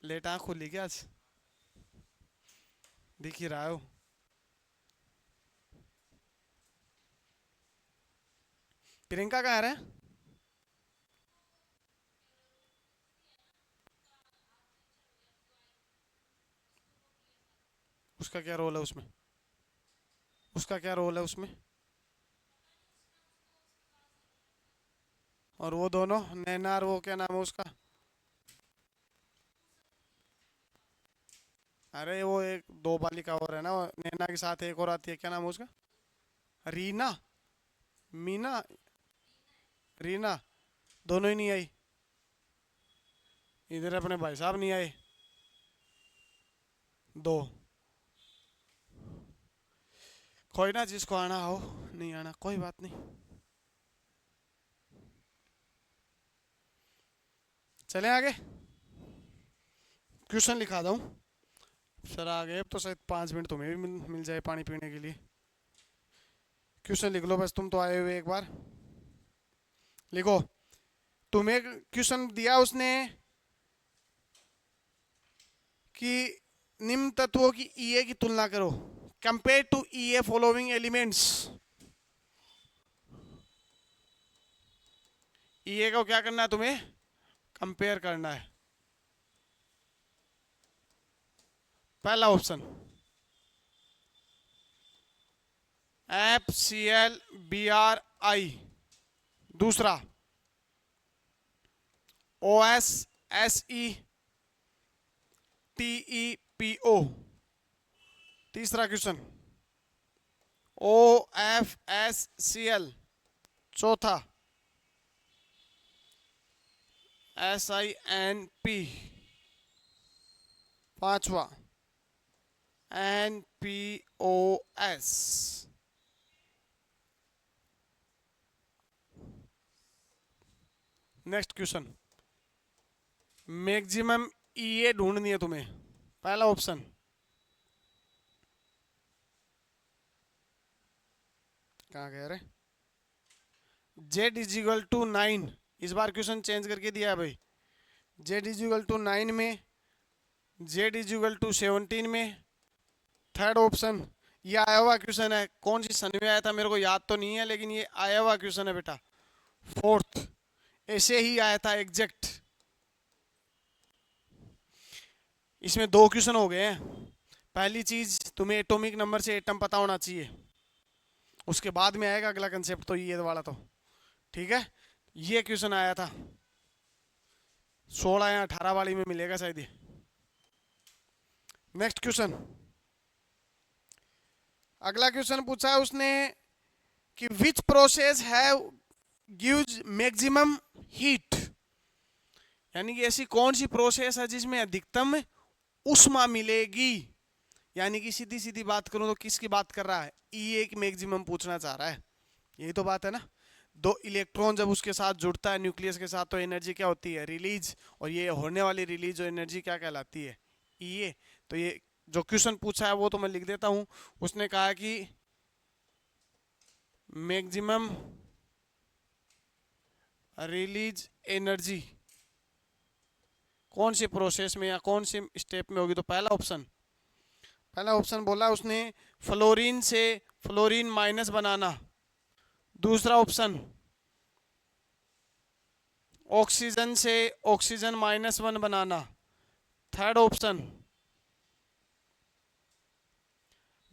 लेट आँख खुली क्या आज। दिख ही रहा है वो। प्रियंका कहाँ है? उसका क्या रोल है उसमें? उसका क्या रोल है उसमें? और वो दोनों नैना और वो क्या नाम है उसका? अरे वो एक दो बालिका और है ना, वो नैना के साथ एक और आती है, क्या नाम है उसका? रीना? मीना? रीना? दोनों ही नहीं आई। इधर अपने भाई साहब नहीं आए, दो। कोई ना, जिसको आना हो, नहीं आना कोई बात नहीं। चलें आगे, क्वेश्चन लिखा दूँ सर आगे। अब तो शायद 5 मिनट तुम्हें भी मिल जाए पानी पीने के लिए। क्वेश्चन लिख लो बस, तुम तो आए हुए एक बार। लिखो, तुम्हें क्वेश्चन दिया उसने कि निम्न तत्वों की ईए की तुलना करो, compare to EA following elements. EA को क्या करना है तुम्हें? कंपेयर करना है। पहला ऑप्शन FCl Br I, दूसरा OSSETEPO, तीसरा क्वेश्चन OFSCl, चौथा SINP, पांचवा NPOS। Next question, maximum EA ढूंढनी है तुम्हें। पहला ऑप्शन कहाँ कह रहे, Z = 9। इस बार क्वेश्चन चेंज करके दिया है भाई। Z = 9 में, Z = 17 में। थर्ड ऑप्शन, ये आया हुआ क्वेश्चन है, कौन सी सन में आया था मेरे को याद तो नहीं है, लेकिन ये आया हुआ क्वेश्चन है बेटा। फोर्थ, ऐसे ही आया था एग्जैक्ट। इसमें दो क्वेश्चन हो गए हैं। पहली चीज, तुम्हें एटॉमिक नंबर से एटम पता होना चाहिए, उसके बाद में आएगा अगला कंसेप्ट, तो ये वाला तो ठीक है। ये क्वेश्चन आया था 16 या 18 वाली में मिलेगा शायद ये। नेक्स्ट क्वेश्चन, अगला क्वेश्चन पूछा है उसने कि which process have gives maximum heat, यानी कि ऐसी कौन सी प्रोसेस है जिसमें अधिकतम उष्मा मिलेगी। यानी कि सीधी सीधी बात करूं तो किसकी बात कर रहा है? ईए की मैक्सिमम पूछना चाह रहा है, यही तो बात है ना। दो इलेक्ट्रॉन जब उसके साथ जुड़ता है न्यूक्लियस के साथ, तो एनर्जी क्या होती है? रिलीज। और ये होने वाली रिलीज एनर्जी क्या कहलाती है? ईए। तो ये जो क्वेश्चन पूछा है वो तो मैं लिख देता हूं। उसने कहा कि मैक्सिमम रिलीज एनर्जी कौन सी प्रोसेस में या कौन सी स्टेप में होगी? तो पहला ऑप्शन बोला उसने फ्लोरीन से फ्लोरीन माइनस बनाना। दूसरा ऑप्शन ऑक्सीजन से ऑक्सीजन -1 बनाना। थर्ड ऑप्शन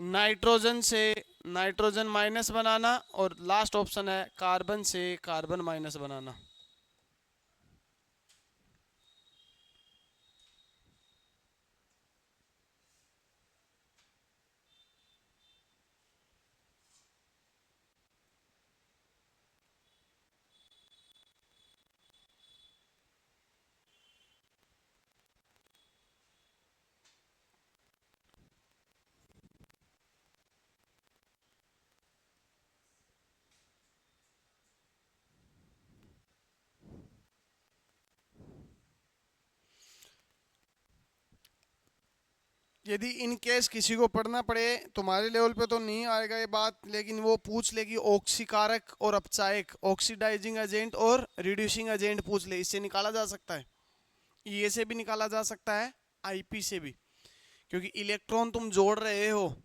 नाइट्रोजन से नाइट्रोजन माइनस बनाना। और लास्ट ऑप्शन है कार्बन से कार्बन माइनस बनाना। यदि इन केस किसी को पढ़ना पड़े, तुम्हारे लेवल पे तो नहीं आएगा ये बात, लेकिन वो पूछ लेगी ऑक्सीकारक और अपचायक, ऑक्सीडाइजिंग एजेंट और रिड्यूसिंग एजेंट पूछ ले, इससे निकाला जा सकता है। ये से भी निकाला जा सकता है, आईपी से भी, क्योंकि इलेक्ट्रॉन तुम जोड़ रहे हो।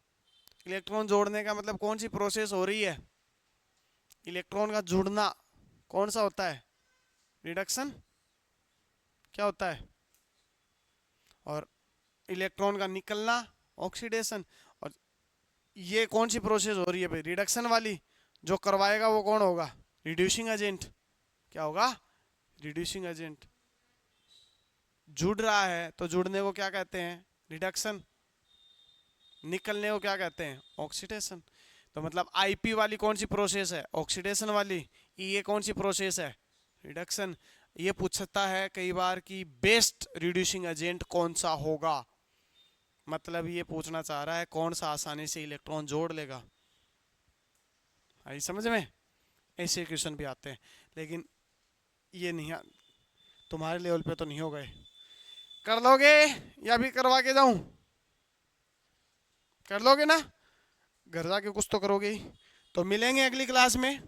इलेक्ट्रॉन जोड़ने का मतलब कौन सी प्रोसेस हो रही है? इलेक्ट्रॉन का जुड़ना कौन सा होता है? रिडक्शन। क्या होता है? और इलेक्ट्रॉन का निकलना ऑक्सीडेशन। और ये कौन सी प्रोसेस हो रही है भाई? रिडक्शन वाली। जो करवाएगा वो कौन होगा? Reducing agent. क्या होगा? Reducing agent. जुड़ रहा है तो जुड़ने को क्या कहते हैं? रिडक्शन। निकलने को क्या कहते हैं? ऑक्सीडेशन। तो मतलब आईपी वाली कौन सी प्रोसेस है? ऑक्सीडेशन वाली। ये कौन सी प्रोसेस है? रिडक्शन। ये पूछता है कई बार कि बेस्ट रिड्यूसिंग एजेंट कौन सा होगा। मतलब ये पूछना चाह रहा है कौन सा आसानी से इलेक्ट्रॉन जोड़ लेगा। आई समझ में? ऐसे क्वेश्चन भी आते हैं, लेकिन ये नहीं तुम्हारे लेवल पे तो नहीं हो गए। कर लोगे या भी करवा के जाऊं? कर लोगे ना? घर जाके कुछ तो करोगे ही। तो मिलेंगे अगली क्लास में।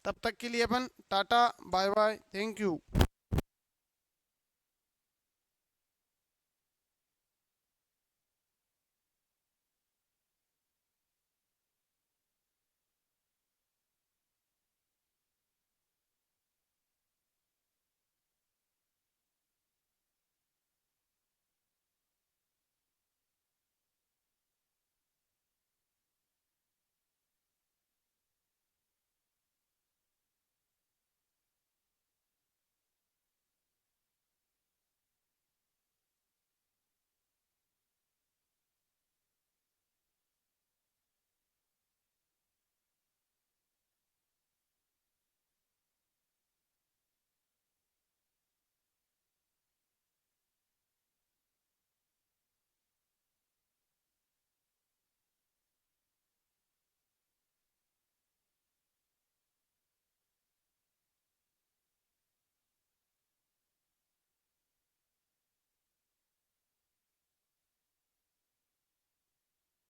तब तक के लिए अपन tata bye bye, thank you.